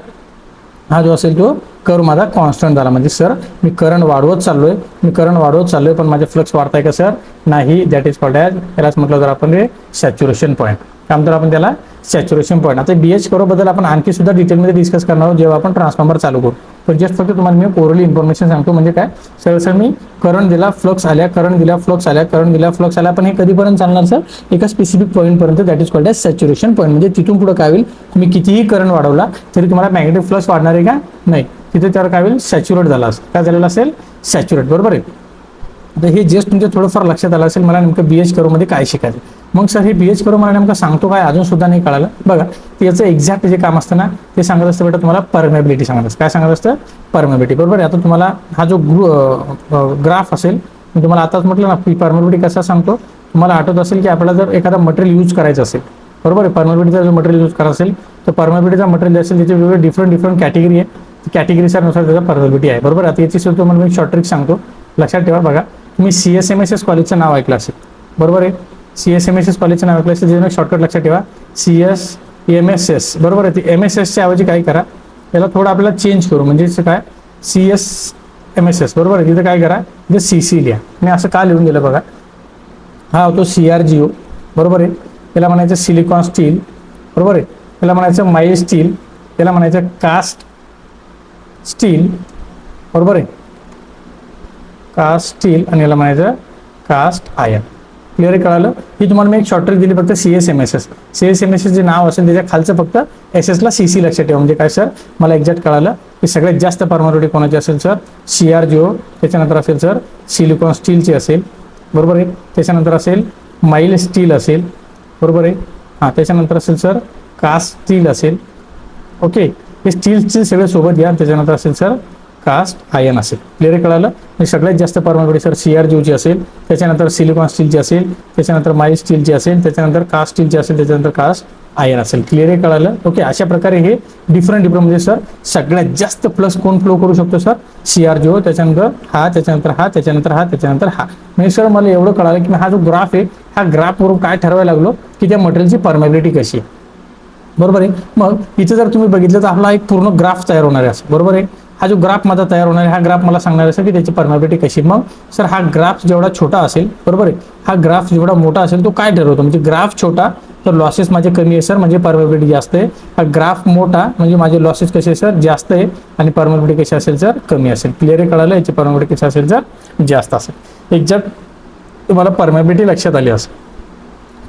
हा जो असेल तो कर्व माझा कॉन्स्टंट झाला. म्हणजे सर मी करंट वाढवत चाललोय, पण माझे फ्लक्स वाढताय का सर, नाही. दॅट इज कॉल्ड ॲज, त्यालाच म्हटलं जर आपण सॅच्युरेशन पॉईंट, काय म्हणतो आपण त्याला, सॅच्युरेशन पॉईंट. आता BH कर्व बद्दल आपण आणखी सुद्धा डिटेलमध्ये डिस्कस करणार आहोत जेव्हा आपण ट्रान्सफॉर्मर चालू करू. पण जस्ट फक्त तुम्हाला मी ओरली इन्फॉर्मेशन सांगतो. म्हणजे काय, सर मी करंट दिला, फ्लक्स आल्या, करंट दिला, फ्लक्स आल्या, पण हे कधीपर्यंत चालणार सर, एका स्पेसिफिक पॉईंटपर्यंत. That is called as saturation point. म्हणजे तिथून पुढे काय होईल, तुम्ही कितीही करंट वाढवला तरी तुम्हाला मॅग्नेटिक फ्लक्स वाढणार आहे का, नाही. तिथे त्यावर काय होईल, सॅच्युरेट झाला असेल, काय झालेलं असेल, सॅच्युरेट बरोबर आहे. आता हे जस्ट तुमच्या थोडंफार लक्षात आलं असेल मला नेमकं BH कर्वमध्ये काय शिकायचं. मग सर हे BH कर्व मला नेमकं सांगतो काय, अजून सुद्धा नाही कळालं. बघा याचं एक्झॅक्ट जे काम असतं ना ते सांगत असतं बेटा तुम्हाला परमेबिलिटी सांगत असतं. काय सांगत असतं, परमेबिलिटी बरोबर आहे. आता तुम्हाला हा जो ग्राफ असेल, मी तुम्हाला आताच म्हटलं ना परमेबिलिटी कसा सांगतो, तुम्हाला आठवत असेल की आपल्याला जर एखादा मटेरियल यूज करायचं असेल बरोबर आहे, परमेबिलिटीचा जो मटेरियल यूज करायचं असेल तर परमेबिलिटीचा मटेरियल असेल त्याचे वेगवेगळे डिफरंट कॅटेगरी आहे, कॅटेगरीच्या नुसार त्याचा परमेबिलिटी आहे बरोबर. आता याची सुद्धा तुम्हाला मी शॉर्ट ट्रिक सांगतो, लक्षात ठेवा. बघा तुम्ही CSMSS कॉलेजचं नाव ऐकलं असेल बरोबर आहे, CSMSS कॉलेजचं नाव ऐकलं असेल, त्याचं शॉर्टकट लक्षात ठेवा, CSMSS बरोबर आहे. ती MSSच्या ऐवजी काय करा, याला थोडं आपल्याला चेंज करू, म्हणजे काय CSMSS बरोबर आहे, तिथं काय करा, तिथं CC लिहा. मी असं का लिहून दिलं बघा, हा होतो CRGO बरोबर आहे, त्याला म्हणायचं सिलिकॉन स्टील बरोबर आहे, त्याला म्हणायचं माइल स्टील, त्याला म्हणायचं कास्ट स्टील बरोबर आहे, कास्ट स्टील, आणि याला म्हणायचं कास्ट आयर्न. क्लिअर आहे, कळालं. ही तुम्हाला मी एक शॉर्ट ट्रिक दिली फक्त CSMSS जे नाव असेल त्याच्या खालचं फक्त SS ला CC लक्षात ठेवा. म्हणजे काय सर, मला एक्झॅक्ट कळालं की सगळ्यात जास्त परमेबिलिटी कोणाची असेल सर, CRGO, त्याच्यानंतर असेल सर सिलिकॉन स्टीलची असेल बरोबर आहे, त्याच्यानंतर असेल माइल स्टील असेल बरोबर आहे, हां त्याच्यानंतर असेल सर कास्ट स्टील असेल. ओके, हे स्टीलचे सगळे सोबत घ्या, त्याच्यानंतर असेल सर कास्ट आयर्न असेल. क्लिअर आहे, कळालं. म्हणजे सगळ्यात जास्त परमेबिलिटी सर CRGOची असेल, त्याच्यानंतर सिलिकॉन स्टीलची असेल, त्याच्यानंतर माइल स्टीलची असेल, त्याच्यानंतर कास्ट स्टीलची असेल, त्याच्यानंतर कास्ट आयर्न असेल. क्लिअर आहे, कळालं. ओके, अशा प्रकारे हे डिफरंट म्हणजे सर सगळ्यात जास्त प्लस कोण फ्लो करू शकतो सर, CRGO, त्याच्यानंतर हा, त्याच्यानंतर हा, त्याच्यानंतर हा, त्याच्यानंतर हा. म्हणजे सर मला एवढं कळालं की हा जो ग्राफ आहे, हा ग्राफवरून काय ठरवायला लागलो की त्या मटेरियलची परमेबिलिटी कशी आहे बरोबर आहे. मग इथे जर तुम्ही बघितलं तर आपला एक पूर्ण ग्राफ तयार होणार आहे असं बरोबर आहे. हा जो ग्राफ माझा तयार होणार आहे, हा ग्राफ मला सांगणार असेल की त्याची परमेबिलिटी कशी. मग सर हा ग्राफ जेवढा छोटा असेल बरोबर आहे, हा ग्राफ जेवढा मोठा असेल तो काय ठरवतो, म्हणजे ग्राफ छोटा तर लॉसेस माझे कमी आहे सर, म्हणजे परमेबिलिटी जास्त आहे. हा ग्राफ मोठा म्हणजे माझे लॉसेस कसे सर, जास्त आहे, आणि परमेबिलिटी कशी असेल सर, कमी असेल. क्लिअर आहे, कळालं. याची परमेबिलिटी कशी असेल सर, जास्त असेल. एक्झॅक्ट तुम्हाला परमेबिलिटी लक्षात आली असेल.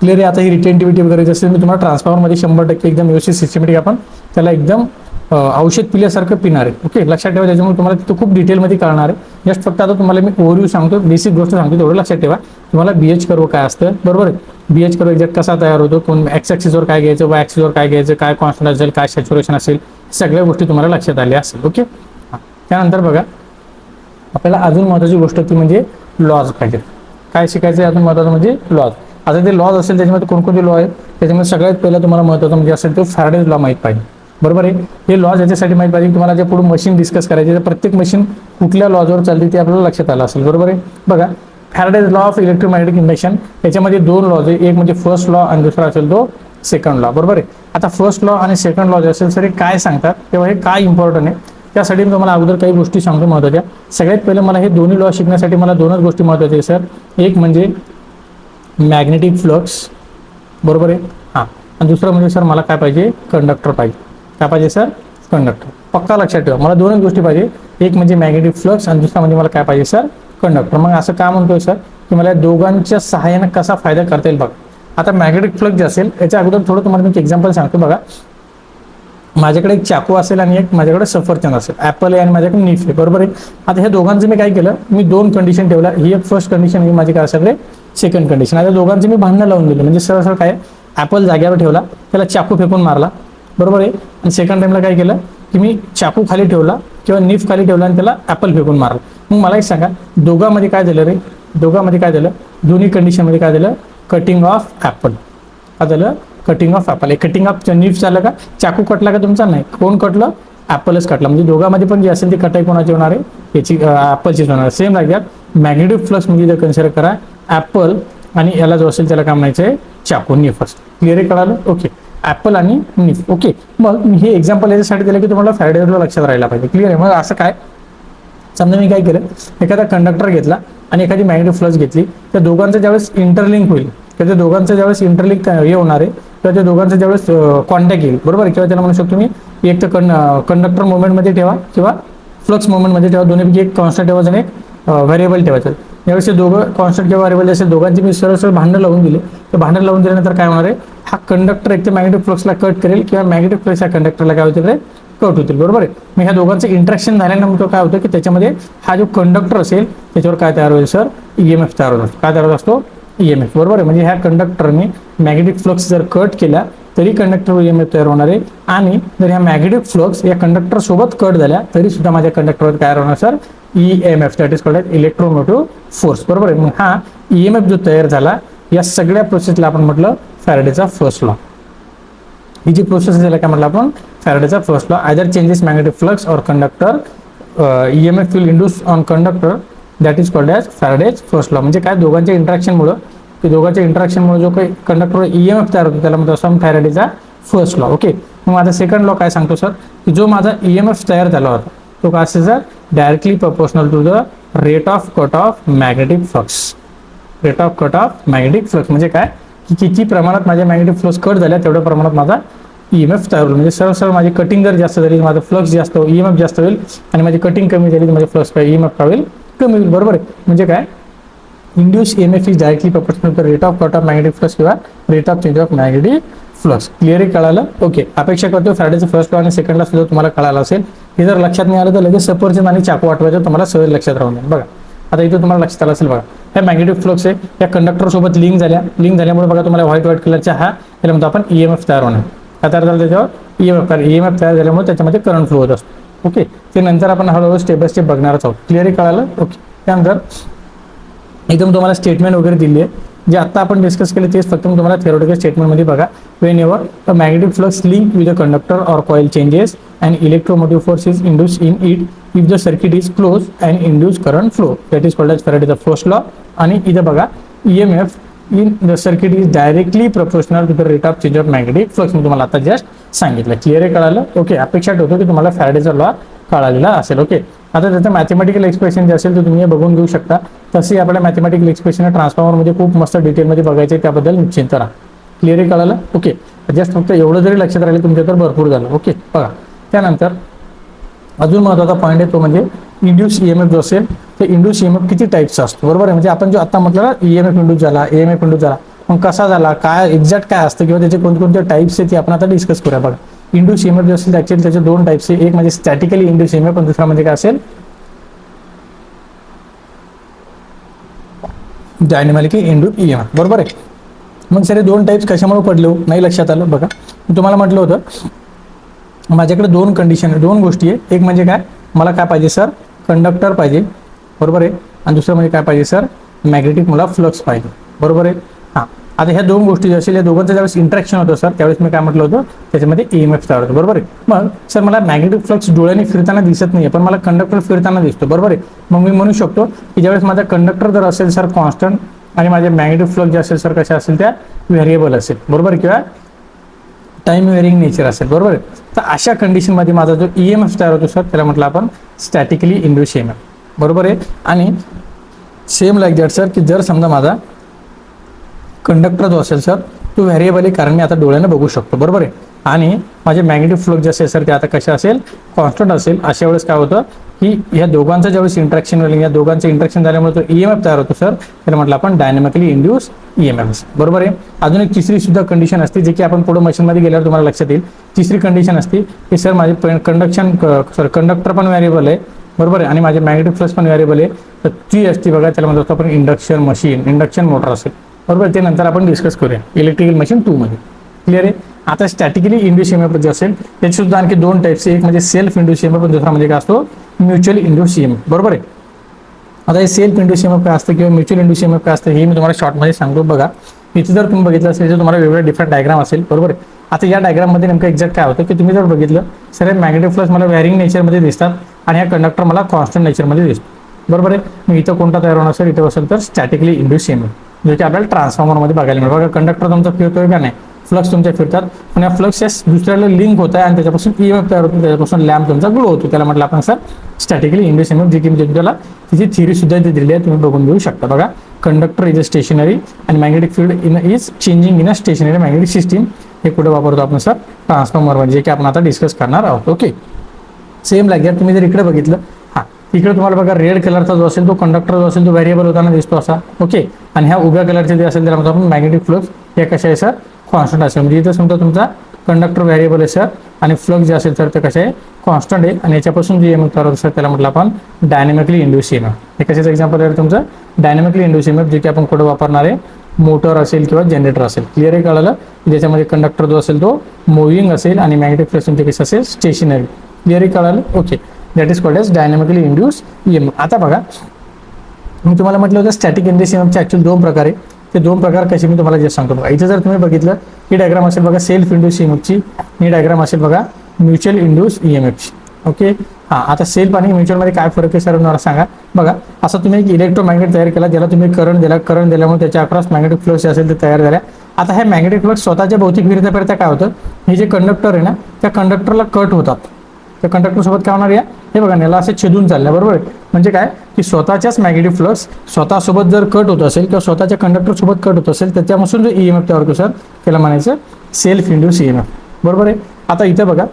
क्लिअर आहे. आता ही रिटेंटिव्हिटी वगैरे असेल मी तुम्हाला ट्रान्सफॉर्मरमध्ये 100% एकदम व्यवस्थित सिस्टमॅटिक आपण त्याला एकदम औषध पिल्यासारखं पिणार आहे. ओके, लक्षात ठेवा. त्याच्यामुळे तुम्हाला तिथं खूप डिटेलमध्ये कळणार आहे. जस्ट फक्त आता तुम्हाला मी ओव्हरव्ह्यू सांगतो, बेसिक गोष्ट सांगतो, तेवढं लक्षात ठेवा. तुम्हाला BH कर्व काय असतं बरोबर आहे, BH कर्व एक्झॅक्ट कसा तयार होतो, कोण एक्स ॲक्सिसवर काय घ्यायचं, वाय ॲक्सिसवर काय घ्यायचं, काय कॉन्स्टंट असेल, काय सॅच्युरेशन असेल, सगळ्या गोष्टी तुम्हाला लक्षात आल्या असेल. ओके, त्यानंतर बघा आपल्याला अजून महत्त्वाची गोष्ट ती म्हणजे लॉज पाहिजे. काय शिकायचं आहे अजून महत्त्वाचं म्हणजे लॉज. आता ते लॉज असेल त्याच्यामध्ये कोणकोणते लॉ आहेत, त्याच्यामध्ये सगळ्यात पहिला तुम्हाला महत्त्वाचं म्हणजे असेल तो फॅराडेज लॉ माहीत पाहिजे. बरोबर आहे. हे लॉज याच्यासाठी माहीत पाहिजे तुम्हाला जे पुढे मशीन डिस्कस करायचे तर प्रत्येक मशीन कुठल्या लॉजवर चालते ते आपल्याला लक्षात आलं असेल. बरोबर आहे. बघा Faraday's law of electromagnetic induction याच्यामध्ये दोन लॉज आहे, एक म्हणजे फर्स्ट लॉ आणि दुसरा असेल तो सेकंड लॉ. बरोबर आहे. आता फर्स्ट लॉ आणि सेकंड लॉ जे असेल सर हे काय सांगतात तेव्हा हे काय इम्पॉर्टंट आहे त्यासाठी मी तुम्हाला अगोदर काही गोष्टी सांगतो महत्त्वाच्या. सगळ्यात पहिले मला हे दोन्ही लॉ शिकण्यासाठी मला दोनच गोष्टी महत्त्वाच्या आहे सर. एक म्हणजे मॅग्नेटिक फ्लक्स. बरोबर आहे. हां. आणि दुसरं म्हणजे सर मला काय पाहिजे कंडक्टर पाहिजे. काय पाहिजे सर कंडक्टर. पक्का लक्षात ठेवा मला दोनच गोष्टी पाहिजे, एक म्हणजे मॅग्नेटिक फ्लक्स आणि दुसरा म्हणजे मला काय पाहिजे सर कंडक्टर. मग असं का म्हणतोय सर की मला दोघांच्या सहाय्याने कसा फायदा करता येईल बघा. आता मॅग्नेटिक फ्लक्स जे असेल याच्या अगोदर थोडं तुम्हाला मी एक्झाम्पल सांगतो बघा. माझ्याकडे एक चाकू असेल आणि एक माझ्याकडे सफरचंद असेल, ॲपल आहे आणि माझ्याकडे नीफ आहे. बरोबर आहे. आता ह्या दोघांचं मी काय केलं, मी दोन कंडिशन ठेवल्या. ही एक फर्स्ट कंडिशन, ही माझी काय असेल सेकंड कंडिशन. आता दोघांचे मी भांडणं लावून दिले म्हणजे सरळ सरळ काय ॲपल जाग्यावर ठेवला, त्याला चाकू फेकून मारला. बरोबर आहे. आणि सेकंड टाइमला काय केलं की मी चाकू खाली ठेवला किंवा नीफ खाली ठेवला आणि त्याला ॲपल फेकून मारला. मग मला एक सांगा दोघांमध्ये काय झालं रे, दोघांमध्ये काय झालं, दोन्ही कंडिशनमध्ये काय झालं कटिंग ऑफ ॲपल. काय झालं cutting of Apple. Cutting of knife झालं का, चाकू कटला का तुमचा नाही, कोण कटलं ॲपलच कटला. म्हणजे दोघांमध्ये पण जे असेल ती कटाई कोणाची होणार आहे याची ॲपलचीच होणार आहे. सेम लागतात मॅग्नेटिक फ्लक्स म्हणजे जर कन्सिडर करा ॲपल आणि याला जो असेल त्याला काय म्हणायचं आहे चाकू नीफच. क्लिअर आहे कळालं. ओके ॲपल आणि नीफ. ओके मग मी हे एक्झाम्पल याच्यासाठी दिलं की तुम्हाला फॅराडेज लॉ लक्षात राहायला पाहिजे. क्लिअर आहे. मग असं काय समजा मी काय केलं एखादा कंडक्टर घेतला आणि एखादी मॅग्नेटिक फ्लक्स घेतली, त्या दोघांचं ज्यावेळेस इंटरलिंक होईल किंवा त्या दोघांचं ज्यावेळेस इंटरलिंक हे होणार आहे किंवा त्या दोघांचं ज्यावेळेस कॉन्टॅक्ट येईल. बरोबर. किंवा त्याला म्हणू शकतो मी एक तर कंडक्टर मुवमेंटमध्ये ठेवा किंवा फ्लक्स मुवमेंटमध्ये ठेवा, दोन्हीपैकी एक कॉन्स्टंट ठेवायचं आणि एक व्हेरिएबल ठेवायचं. यावेळेस ते दोघं कॉन्स्टंट किंवा व्हेरिएबल असेल दोघांची मी सरळ सरळ भांडण लावून दिले, तर भांडण लावून दिल्यानंतर काय होणार आहे हा कंडक्टर एक तर मॅग्नेटिक फ्लक्सला कट करेल किंवा मॅग्नेटिक फ्लक्स या कंडक्टरला काय होतील रे कट होतील. बरोबर आहे. मग ह्या दोघांचं इंटरॅक्शन झाल्यानंतर काय होतं की त्याच्यामध्ये हा जो कंडक्टर असेल त्याच्यावर काय तयार होईल सर EMF तयार होत असतो. काय तयार होत असतो EMF. बरोबर आहे. म्हणजे ह्या कंडक्टरने मॅग्नेटिक फ्लक्स जर कट केला तरी कंडक्टर EMF तयार होणार आहे आणि जर ह्या मॅग्नेटिक फ्लक्स या कंडक्टर सोबत कट झाल्या तरी सुद्धा माझ्या कंडक्टरवर तयार होणार sir EMF that is called electromotive force. बरोबर आहे. मग हा EMF जो तयार झाला या सगळ्या प्रोसेसला आपण म्हटलं फॅराडेचा फर्स्ट लॉ. ही जी प्रोसेस आहे काय म्हटलं आपण फॅराडेचा first law. Either changes magnetic flux और conductor EMF will induce on conductor that is called as Faraday's first law. म्हणजे काय दोघांच्या इंटरॅक्शनमुळे की दोघांच्या इंटरॅक्शनमुळे जो काही कंडक्टर EMF तयार होतो त्याला म्हणतो असं फॅराडेचा फर्स्ट लॉ. ओके मग माझा सेकंड लॉ काय सांगतो सर की जो माझा EMF तयार झाला होता तो काय असेल sir directly proportional to the rate of cut of magnetic flux. Rate of cut of magnetic flux म्हणजे काय की किती प्रमाणात माझ्या मॅग्नेटिक फ्लक्स कट झाल्या तेवढ्या प्रमाणात माझा EMF तयार होईल. म्हणजे सरळ सरळ माझी कटिंग जर जास्त झाली माझं फ्लक्स जास्त होईल EMF जास्त होईल आणि माझी कटिंग कमी झाली तर माझे फ्लक्स काय EMF काय होईल कमी होईल. बरोबर आहे. म्हणजे काय induce EMF is directly proportional to rate of cut of magnetic flux किंवा rate of change of magnetic flux. Clear कळालं. ओके अपेक्षा करतो फॅराडेचं फर्स्ट लॉ आणि सेकंड लॉ सुद्धा तुम्हाला कळालं असेल. हे जर लक्षात नाही आलं तर लगेच सफरचंद आणि चाकू आठवायचं तुम्हाला सहज लक्षात राहून जाईल. बघा आता इथं तुम्हाला लक्षात आलं असेल बघा ह्या मॅग्नेटिक फ्लक्स आहे या कंडक्टर सोबत लिंक झाल्यामुळे बघा तुम्हाला व्हाईट कलरच्या हा याला म्हणतो आपण EMF तयार होणार. काय तयार झालं त्याच्यावर EMF तयार झाल्यामुळे त्याच्यामध्ये करंट फ्लो होत असतो. ओके ते नंतर आपण हळूहळू स्टेप बाय स्टेप बघणारच आहोत. क्लिअरली कळालं. ओके त्यानंतर एकदम तुम्हाला स्टेटमेंट वगैरे दिली आहे जे आता आपण डिस्कस केले तेच फक्त तुम्हाला थिओरिटिकल स्टेटमेंटमध्ये बघा. Whenever a magnetic flux link with a conductor or coil changes and electromotive force is induce in it if the circuit is close and induce current flow that is called as फॅराडेचा first law. आणि इथं बघा EMF in the circuit is directly proportional to the rate of change of magnetic flux. मी तुम्हाला आता just सांगितलं. Clear आहे कळालं. Okay अपेक्षा ठेवतो की तुम्हाला फॅराडेचा लॉ कळालेला असेल. ओके आता त्याचं मॅथमॅटिकल एक्सप्रेशन जे असेल ते तुम्ही बघून घेऊ शकता. तसे आपल्या मॅथमॅटिकल एक्सप्रेशन ट्रान्सफॉर्मरमध्ये खूप मस्त डिटेलमध्ये बघायचे त्याबद्दल निश्चिंत राहा. क्लिअर आहे कळालं. ओके जस्ट फक्त एवढं जरी लक्षात राहिलं तुमच्या तर भरपूर झालं. ओके बघा त्यानंतर अजून महत्त्वाचा पॉईंट आहे तो म्हणजे इंड्यूस EMF जो असेल ते इंड्यूस EMF किती टाईपचा असतो. बरोबर आहे. म्हणजे आपण जो आता म्हटलं ना EMF इंड्यूस झाला EMF इंड्यूस झाला मग कसा झाला काय एक्झॅक्ट काय असतं किंवा त्याचे कोणकोणते टाईप्स आहेत ते आपण आता डिस्कस करूया. बघा इंड्यूस EMF जो असेल ॲक्च्युअली त्याचे दोन टाईप्स आहे. एक म्हणजे स्टॅटिकली इंड्यूस EMF आणि दुसरा म्हणजे काय असेल डायनॅमिकली इंड्यूस EMF. बरोबर आहे. मग सर दोन टाईप्स कशामुळे पडले नाही लक्षात आलं. बघा मी तुम्हाला म्हटलं होतं माझ्याकडे दोन कंडिशन दोन गोष्टी आहे. एक म्हणजे काय मला काय पाहिजे सर कंडक्टर पाहिजे बरोबर आहे. आणि दुसरं म्हणजे काय पाहिजे सर, मॅग्नेटिक मला फ्लक्स पाहिजे, बरोबर आहे. हां, आता ह्या दोन गोष्टी असेल, या दोघांचं ज्यावेळेस इंटरॅक्शन होतं सर, त्यावेळेस मी काय म्हटलं होतं, त्याच्यामध्ये EMF तयार होतो, बरोबर आहे. मग सर मला मॅग्नेटिक फ्लक्स डोळ्याने फिरताना दिसत नाही, पण मला कंडक्टर फिरताना दिसतो, बरोबर आहे. मग मी म्हणू शकतो की ज्यावेळेस माझा कंडक्टर जर असेल सर कॉन्स्टंट आणि माझे मॅग्नेटिक फ्लक्स जे असेल सर कशा असेल, त्या व्हेरिएबल असेल, बरोबर, किंवा टाइम वेरिंग नेचर असेल, बरोबर आहे. तर अशा कंडिशनमध्ये माझा जो EMF तयार होतो सर, त्याला म्हटलं आपण स्टॅटिकली इंड्यूस EMF, बरोबर आहे. आणि सेम लाईक दॅट सर, की जर समजा माझा कंडक्टर जो असेल सर तो व्हेरिएबल आहे, कारण मी आता डोळ्याने बघू शकतो, बरोबर आहे. आणि माझे मॅग्नेटिक फ्लक्स जे असेल सर ते आता कशा असेल, कॉन्स्टंट असेल. अशा वेळेस काय होतं की या दोघांचं ज्यावेळेस इंट्रॅक्शन होईल, या दोघांचं इंट्रॅक्शन झाल्यामुळे तो EMF तयार होतो सर, त्याला म्हटलं आपण डायनॅमिकली इंड्यूस EMF, बरोबर आहे. अजून एक तिसरी सुद्धा कंडिशन असते, जी की आपण पुढे मशीनमध्ये गेल्यावर तुम्हाला लक्षात येईल. तिसरी कंडिशन असते की सर माझे कंडक्टर पण व्हेरिएबल आहे, बरोबर आहे, आणि माझे मॅग्नेटिक फ्लक्स पण व्हेरिएबल आहे. तर ती असते बघा, त्याला म्हणतो आपण इंडक्शन मशीन, इंडक्शन मोटर असेल, बरोबर. ते नंतर आपण डिस्कस करूया इलेक्ट्रिकल मशीन 2 मध्ये, क्लिअर आहे. आता स्टॅटिकली इंड्यूस EMF जे असेल त्याचे सुद्धा आणखी दोन टाइप्स आहे, एक म्हणजे सेल्फ इंड्यूस EMF, दुसरा म्हणजे काय असतो, म्युच्युअल इंड्यूस EMF, बरोबर आहे. आता हे सेल्फ इंड्यूस EMF काय असतं किंवा म्युच्युअल इंड्यूस EMF काय असतं हे मी तुम्हाला शॉर्टमध्ये सांगतो. बघा इथे जर तुम्ही बघितलं असेल तर तुम्हाला वेगवेगळे डिफरंट डायग्राम असेल, बरोबर आहे. आता या डायग्राममध्ये नेमकं एक्झॅक्ट काय होतं की तुम्ही जर बघितलं सर, मॅग्नेटिक फ्लक्स मला व्हॅरिंग नेचरमध्ये दिसतात आणि हा कंडक्टर मला कॉन्स्टंट नेचरमध्ये दिसतो, बरोबर आहे. मग इथं कोणता तयार होणार सर, इथं असेल तर स्टॅटिकली इंड्यूस EMF, जे की आपल्याला ट्रान्सफॉर्मरमध्ये बघायला मिळेल. बघा कंडक्टर तुमचा फिरतोय का नाही, फ्लक्स तुमच्या फिरतात, पण या फ्लक्स दुसऱ्याला लिंक होत आहे आणि त्याच्यापासून EMF तयार होतो, त्याच्यापासून लॅम्प तुमचा ग्लो होतो. त्याला म्हटलं आपण सर स्टॅटिकली इंड्यूस EMF, जी की मी त्याला तिची थिअरी सुद्धा इथे दिली आहे, तुम्ही बघून घेऊ शकता. बघा कंडक्टर इज अ स्टेशनरी आणि magnetic field is changing in a stationary magnetic system. हे कुठे वापरतो आपण सर, ट्रान्सफॉर्मरमध्ये, जे की आपण आता डिस्कस करणार आहोत. ओके, सेम लाईक दॅट तुम्ही जर इकडे बघितलं, हां इकडे तुम्हाला बघा रेड कलरचा जो असेल तो कंडक्टर जो असेल तो व्हेरिएबल होताना दिसतो असा, ओके. आणि ह्या उभ्या कलरचे जे असेल त्याला म्हणतो आपण मॅग्नेटिक फ्लक्स, हे कशा आहे सर, कॉन्स्टंट असेल. म्हणजे इथं समजा तुमचा कंडक्टर व्हेरिएबल आहे सर आणि फ्लक्स जे असेल तर ते कसे आहे, कॉन्स्टंट आहे. आणि याच्यापासून जे EMF तयार होतं सर त्याला म्हटलं आपण डायनॅमिकली इंड्यूस EMF. हे कशाचं एक्झाम्पल आहे तुमचं, डायनॅमिकली इंड्यूस EMF, जे की आपण कुठे वापरणार आहे, मोटर असेल किंवा जनरेटर असेल. क्लिअर आहे, कळलं. ज्याच्यामध्ये कंडक्टर जो असेल तो मुव्हिंग असेल आणि मॅग्नेटिक फ्लक्स तुमचे कसे असेल, स्टेशनरी. क्लिअर आहे, कळलं. Okay, that is called as dynamically induce EMF. आता बघा मी तुम्हाला म्हटलं होतं स्टॅटिक इंड्यूस EMF चे ॲक्च्युअली दोन प्रकार आहे. ते दोन प्रकार कसे मी तुम्हाला जे सांगतो बघा. इथे जर तुम्ही बघितलं ही डायग्राम असेल बघा सेल्फ इंड्यूस EMF ची, ही डायग्राम असेल बघा म्युच्युअल इंड्यूस EMF ची. ओके, हां आता सेल्फ आणि म्युच्युअलमध्ये काय फरक आहे सर मला सांगा. बघा असं तुम्ही एक इलेक्ट्रोमॅग्नेट तयार केला, ज्याला तुम्ही करंट दिला, करंट दिल्यामुळे त्याच्या अक्रॉस मॅग्नेटिक फ्लक्स असेल ते तयार झाल्या. आता हे मॅग्नेटिक फ्लक्स स्वतःच्या भौतिक फिरता फिरता काय होतं, हे जे कंडक्टर आहे ना त्या कंडक्टरला कट होतात. त्या कंडक्टर सोबत काय होणार, या हे बघा याला असे छेदून चाललं, बरोबर आहे. म्हणजे काय की स्वतःच्याच मॅग्नेटिक फ्लक्स स्वतःसोबत जर कट होत असेल किंवा स्वतःच्या कंडक्टर सोबत कट होत असेल त्याच्यापासून जो EMF तयार होतो सर त्याला म्हणायचं सेल्फ इंड्यूस EMF, बरोबर आहे. आता इथं बघा,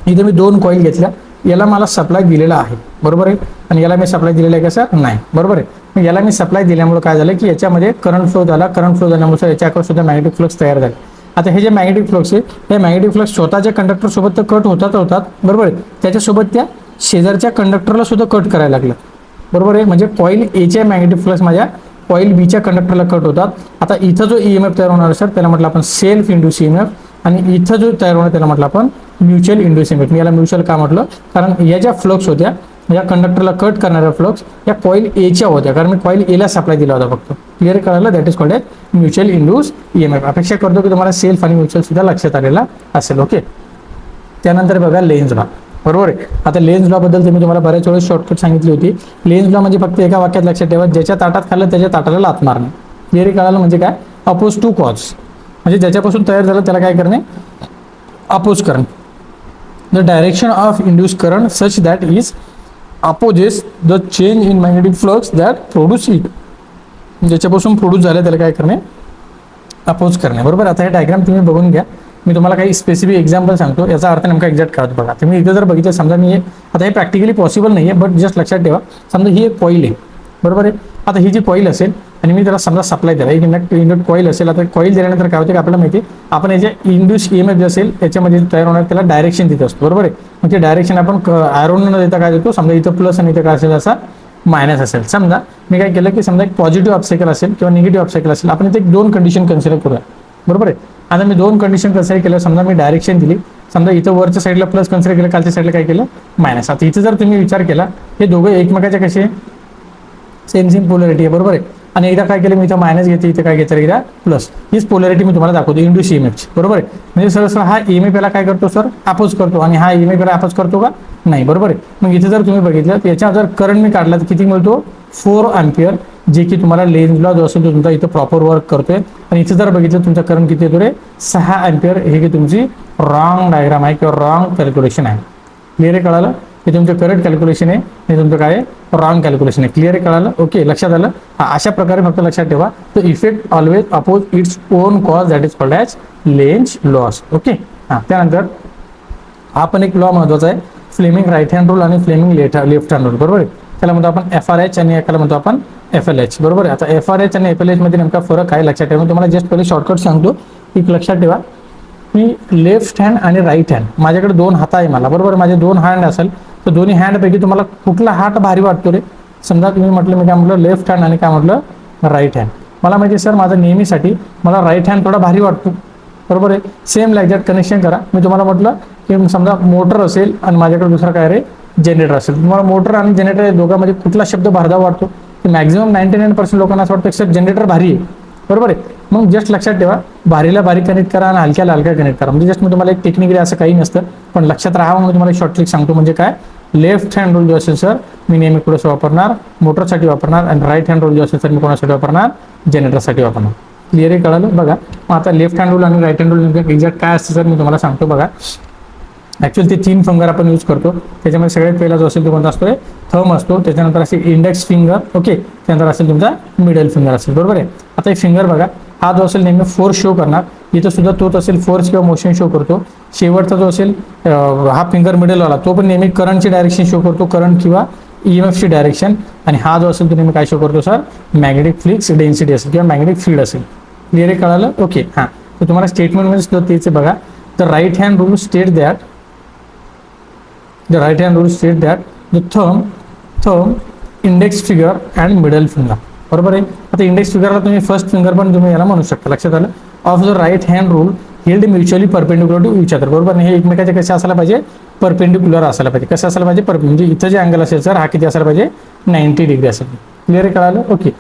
इथे मी दोन कॉईल घेतल्या, याला मला सप्लाय दिलेला आहे, बरोबर आहे, आणि याला मी सप्लाय दिलेला आहे का सर, नाही, बरोबर आहे. मग याला मी सप्लाय दिल्यामुळे काय झालं की याच्यामध्ये करंट फ्लो झाला, करंट फ्लो झाल्यामुळे याच्याकडे सुद्धा मॅग्नेटिक फ्लक्स तयार झाले. आता हे जे मॅग्नेटिक फ्लक्स आहे हे मॅग्नेटिक फ्लक्स स्वतःच्या कंडक्टर सोबत तर कट होतात, बरोबर आहे, त्याच्यासोबत त्या शेजारच्या कंडक्टरला सुद्धा कट करायला लागलं, बरोबर आहे. म्हणजे कॉईल एच्या मॅग्नेटिक फ्लक्स माझ्या कॉईल बीच्या कंडक्टरला कट होतात. आता इथं जो EMF तयार होणार सर त्याला म्हटलं आपण सेल्फ इंड्यूस EMF, आणि इथं जो तयार होणार त्याला म्हटलं आपण म्युच्युअल इंड्यूस EMF. मी याला म्युच्युअल का म्हटलं, कारण या ज्या फ्लक्स होत्या या कंडक्टरला कट करणाऱ्या फ्लक्स या कॉईल एच्या होत्या, कारण मी कॉईल एला सप्लाय दिला होता फक्त. क्लिअर कळालं, that is called as mutual induce EMF. अपेक्षा करतो की तुम्हाला सेल्फ आणि म्युच्युअल सुद्धा लक्षात आलेला असेल. ओके, त्यानंतर बघा लेन्झ लॉ, बरोबर आहे. आता लेन्झ लॉ बद्दल मी तुम्हाला बऱ्याच वेळेस शॉर्टकट सांगितली होती. लेन्झ लॉ म्हणजे फक्त एका वाक्यात लक्षात ठेवा, ज्याच्या ताटात खाल्लं त्याच्या ताटाला लात मारणे. क्लिअर कळालं, म्हणजे काय, अपोज टू कॉज, म्हणजे ज्याच्यापासून तयार झालं त्याला काय करणे, अपोज करणे. The direction of induce current such that is opposes the change in magnetic flux that produce it. ज्याच्यापासून प्रोड्यूस झालं त्याला काय करणे, अपोज करणे, बरोबर. आता हे डायग्राम तुम्ही बघून घ्या, मी तुम्हाला काही स्पेसिफिक एक्झाम्पल सांगतो, याचा अर्थ नेमका एक्झॅक्ट काय होतो बघा. तुम्ही इथं जर बघितलं, समजा मी आता हे प्रॅक्टिकली पॉसिबल नाही आहे, बट जस्ट लक्षात ठेवा, समजा ही एक कॉईल आहे, बरोबर आहे. आता ही जी कॉईल असेल आणि मी त्याला समजा सप्लाय दिला, एक युनिट कॉईल असेल. आता कॉईल दिल्यानंतर काय होते की आपल्याला माहिती आहे, आपण याचे इंड्यूस EMF जे असेल याच्यामध्ये तयार होणार त्याला डायरेक्शन देत असतो, बरोबर आहे. मग ते डायरेक्शन आपण ॲरोन न देता काय देतो, समजा इथं प्लस आणि इथं काय असेल असा मायनस असेल. समजा मी काय केलं की समजा एक पॉझिटिव्ह ऑब्स्टॅकल असेल किंवा निगेटिव्ह ऑब्स्टॅकल असेल, आपण इथे दोन कंडिशन कन्सिडर करूया, बरोबर आहे. आता मी दोन कंडिशन कन्सिडर केलं, समजा मी डायरेक्शन दिली, समजा इथं वरच्या साईडला प्लस कन्सिडर केलं, खालच्या साईडला काय केलं मायनस. आता इथं जर तुम्ही विचार केला, हे दोघं एकमेकाच्या कसे सेम पोलॅरिटी आहे, बरोबर आहे. आणि एकदा काय केलं मी इथं मायनस घेते, इथे काय घेतलं एकदा प्लस. हीच पोलॅरिटी मी तुम्हाला दाखवतो इंड्यूस ईएमएफची, बरोबर आहे. म्हणजे सर हा ईएमएफ याला काय करतो सर, अपोज करतो, आणि हा ईएमएफ याला अपोज करतो का, नाही, बरोबर आहे. मग इथे जर तुम्ही बघितलं तर याच्या जर करंट मी काढला तर किती मिळतो, 4 अँपियर, जे की तुम्हाला लेन्झ लॉ जो असेल तो तुमचा इथं प्रॉपर वर्क करतोय. आणि इथे जर बघितलं तुमचा करंट किती येतो रे, 6 अँपियर. हे की तुमची रॉंग डायग्राम आहे किंवा रॉंग कॅल्क्युलेशन आहे. क्लिअर आहे, कळालं. हे तुमचं करंट कॅल्क्युलेशन आहे, हे तुमचं काय आहे, रॉंग कॅल्क्युलेशन आहे. क्लिअर आहे, कळालं. ओके, लक्षात आलं. अशा प्रकारे फक्त लक्षात ठेवा, the effect always oppose its own cause, that is called as Lenz laws. Okay. त्यानंतर हा पण एक लॉ महत्वाचा आहे, फ्लेमिंग राईट हँड रूल आणि फ्लेमिंग लेफ्ट हँड रूल, बरोबर आहे. त्याला म्हणतो आपण FRH आणि एकाला म्हणतो आपण FLH, बरोबर आहे. आता FRH आणि FLH मध्ये नेमका फरक आहे लक्षात ठेवा. तुम्हाला जस्ट पहिले शॉर्टकट सांगतो, एक लक्षात ठेवा. मी लेफ्ट हँड आणि राईट हँड, माझ्याकडे 2 हात आहे मला, बरोबर. माझे 2 हँड असेल तर दोन्ही हँडपैकी तुम्हाला कुठला हात भारी वाटतो रे. समजा तुम्ही म्हटलं, मी काय म्हटलं लेफ्ट हँड आणि काय म्हटलं राईट हँड. मला माहिती सर माझं नेहमीसाठी मला राईट हँड थोडा भारी वाटतो, बरोबर आहे. सेम लाईक दॅट कनेक्शन करा. मी तुम्हाला म्हटलं की समजा मोटर असेल आणि माझ्याकडे दुसरा काय रे, जनरेटर असेल. तुम्हाला मोटर आणि जनरेटर दोघांमध्ये कुठला शब्द भारदा वाटतो, तर मॅक्झिमम 99% लोकांना असं वाटतं एक्सेप्ट जनरेटर भारी आहे, बरोबर आहे. मग जस्ट लक्षात ठेवा, भारीला बारीक कनेक्ट करा आणि हलक्याला हलक्या कनेक्ट करा. म्हणजे जस्ट मी तुम्हाला एक टेक्निकली असं काही नसतं, पण लक्षात राहा म्हणून तुम्हाला शॉर्ट ट्रिक सांगतो. म्हणजे काय, लेफ्ट हँड रूल जो असेल सर मी नेहमी कुठं वापरणार, मोटरसाठी वापरणार. आणि राईट हँड रूल जो असेल सर मी कोणासाठी वापरणार, जनरेटरसाठी वापरणार. क्लिअर आहे, कळालं. बघा मग आता लेफ्ट हँड रूल आणि राईट हँड रूल एक्झॅक्ट काय असतं सर मी तुम्हाला सांगतो. बघा ॲक्च्युअली ते 3 फिंगर आपण यूज करतो. त्याच्यामध्ये सगळ्यात पहिला जो असेल तो कोणता असतो, थंब असतो. त्याच्यानंतर असेल इंडेक्स फिंगर, ओके. त्यानंतर असेल तुमचा मिडल फिंगर असेल, बरोबर आहे. आता हे फिंगर बघा, हा जो असेल नेहमी फोर्स शो करणार. इथं सुद्धा तोच असेल, फोर्स किंवा मोशन शो करतो. शेवटचा जो असेल हा फिंगर मिडलवाला, तो पण नेहमी करंटची डायरेक्शन शो करतो, करंट किंवा EMFची डायरेक्शन. आणि हा जो असेल तो नेहमी काय शो करतो सर, मॅग्नेटिक फ्लक्स डेन्सिटी असेल किंवा मॅग्नेटिक फील्ड असेल. क्लिअर आहे, कळालं. ओके. तर तुम्हाला स्टेटमेंटमध्ये सुद्धा तेच बघा, the right hand rule state that the thumb, index finger and middle finger, बरोबर आहे. आता इंडेक्स फिंगरला तुम्ही फर्स्ट फिंगर पण तुम्ही याला म्हणू शकता, लक्षात आलं. Of the right hand rule held mutually perpendicular to each other, बरोबर. हे एकमेकाचे कसे असायला पाहिजे, परपेंडिक्युलर असायला पाहिजे. कसं असायला पाहिजे, म्हणजे इथं जे अँगल असेल सर हा किती असायला पाहिजे, 90 डिग्री असेल. क्लिअर आहे, कळालं. ओके.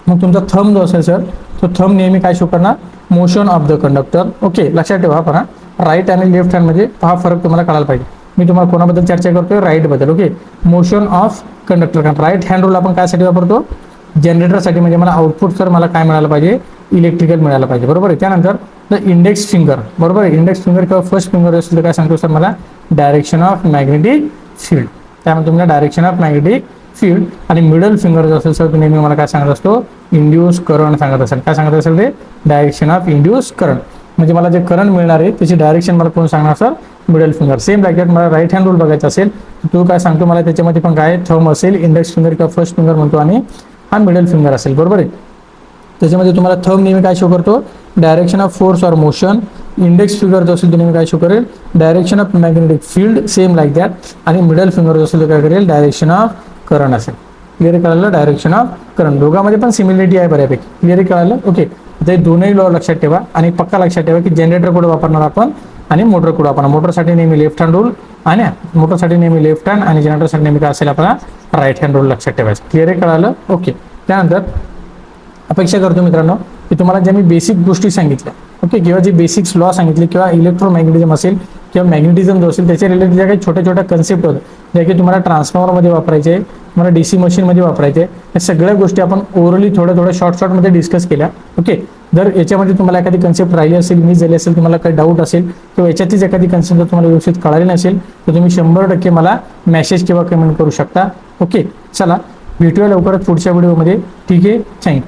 मग तुमचा थंब जो असेल सर, तो थंब नेहमी काय शो करणार, motion of the conductor. Okay, लक्षात ठेवा. पण राईट आणि लेफ्ट हँडमध्ये हा फरक तुम्हाला कळायला पाहिजे. मी तुम्हाला कोणाबद्दल चर्चा करतोय, राईट बद्दल. Okay, motion of conductor. कारण राईट हँड रूल आपण कायसाठी वापरतो, जनरेटरसाठी. म्हणजे मला आउटपुट सर मला काय मिळालं पाहिजे, इलेक्ट्रिकल मिळालं पाहिजे, बरोबर आहे. त्यानंतर द इंडेक्स फिंगर, बरोबर आहे. इंडेक्स फिंगर किंवा फर्स्ट फिंगर असेल तर काय सांगतो सर मला, डायरेक्शन ऑफ मॅग्नेटिक फील्ड. त्यामुळे तुम्हाला डायरेक्शन ऑफ मॅग्नेटिक फील्ड. आणि मिडल फिंगर जो असेल सर नेहमी मला काय सांगत असतो, इंड्यूस करंट सांगत असेल. काय सांगत असेल ते, डायरेक्शन ऑफ इंड्यूस करंट. म्हणजे मला जे करंट मिळणार आहे त्याची डायरेक्शन मला कोण सांगणार sir, middle finger. Same like that मला राईट हँड रूल बघायचा असेल तो काय सांगतो मला, त्याच्यामध्ये पण काय थंब असेल, इंडेक्स फिंगर किंवा फर्स्ट फिंगर म्हणतो, आणि हा मिडल फिंगर असेल, बरोबर आहे. त्याच्यामध्ये तुम्हाला थंब नेहमी काय शो करतो, direction of force or motion. Index finger जो असेल तो नेहमी काय शो करेल, direction of magnetic field, same like that. आणि मिडल फिंगर जो असेल तो काय करेल, डायरेक्शन ऑफ करंट असेल. क्लिअर कळालं, डायरेक्शन ऑफ करंट. दोघांमध्ये पण सिमिलरिटी आहे बऱ्यापैकी. क्लिअर कळालं. ओके, ते दोन्ही लॉ लक्षात ठेवा. आणि पक्का लक्षात ठेवा की जनरेटर कुठे वापरणार आपण आणि मोटर कुठे वापरणार. मोटरसाठी नेहमी लेफ्ट हँड रूल, आणि मोटरसाठी नेहमी लेफ्ट हँड, आणि जनरेटरसाठी नेहमी काय असेल आपला राईट हँड रूल लक्षात ठेवायचं. क्लिअर कळालं. ओके. त्यानंतर अपेक्षा करतो मित्रांनो की तुम्हाला ज्या मी बेसिक गोष्टी सांगितल्या, ओके, किंवा जे बेसिक्स लॉ सांगितले, किंवा इलेक्ट्रोमॅग्नेटिझम असेल किंवा मॅग्नेटिझम जो असेल त्याच्या रिलेटेड ज्या काही छोट्या छोट्या कन्सेप्ट होतात, ज्या की तुम्हाला ट्रान्सफॉर्मरमध्ये वापरायचे, तुम्हाला DC मशीनमध्ये वापरायचे, या सगळ्या गोष्टी आपण ओरली थोड्या शॉर्टमध्ये डिस्कस केल्या. ओके, जर याच्यामध्ये तुम्हाला एखादी कन्सेप्ट राहिली असेल, मिस झाली असेल, तुम्हाला काही डाऊट असेल, किंवा याच्यातलीच एखादी कन्सेप्ट जर तुम्हाला व्यवस्थित कळाली नसेल तर तुम्ही 100% मला मेसेज किंवा कमेंट करू शकता. ओके, चला भेटूया लवकरच पुढच्या व्हिडिओमध्ये. ठीक आहे, थँक्यू.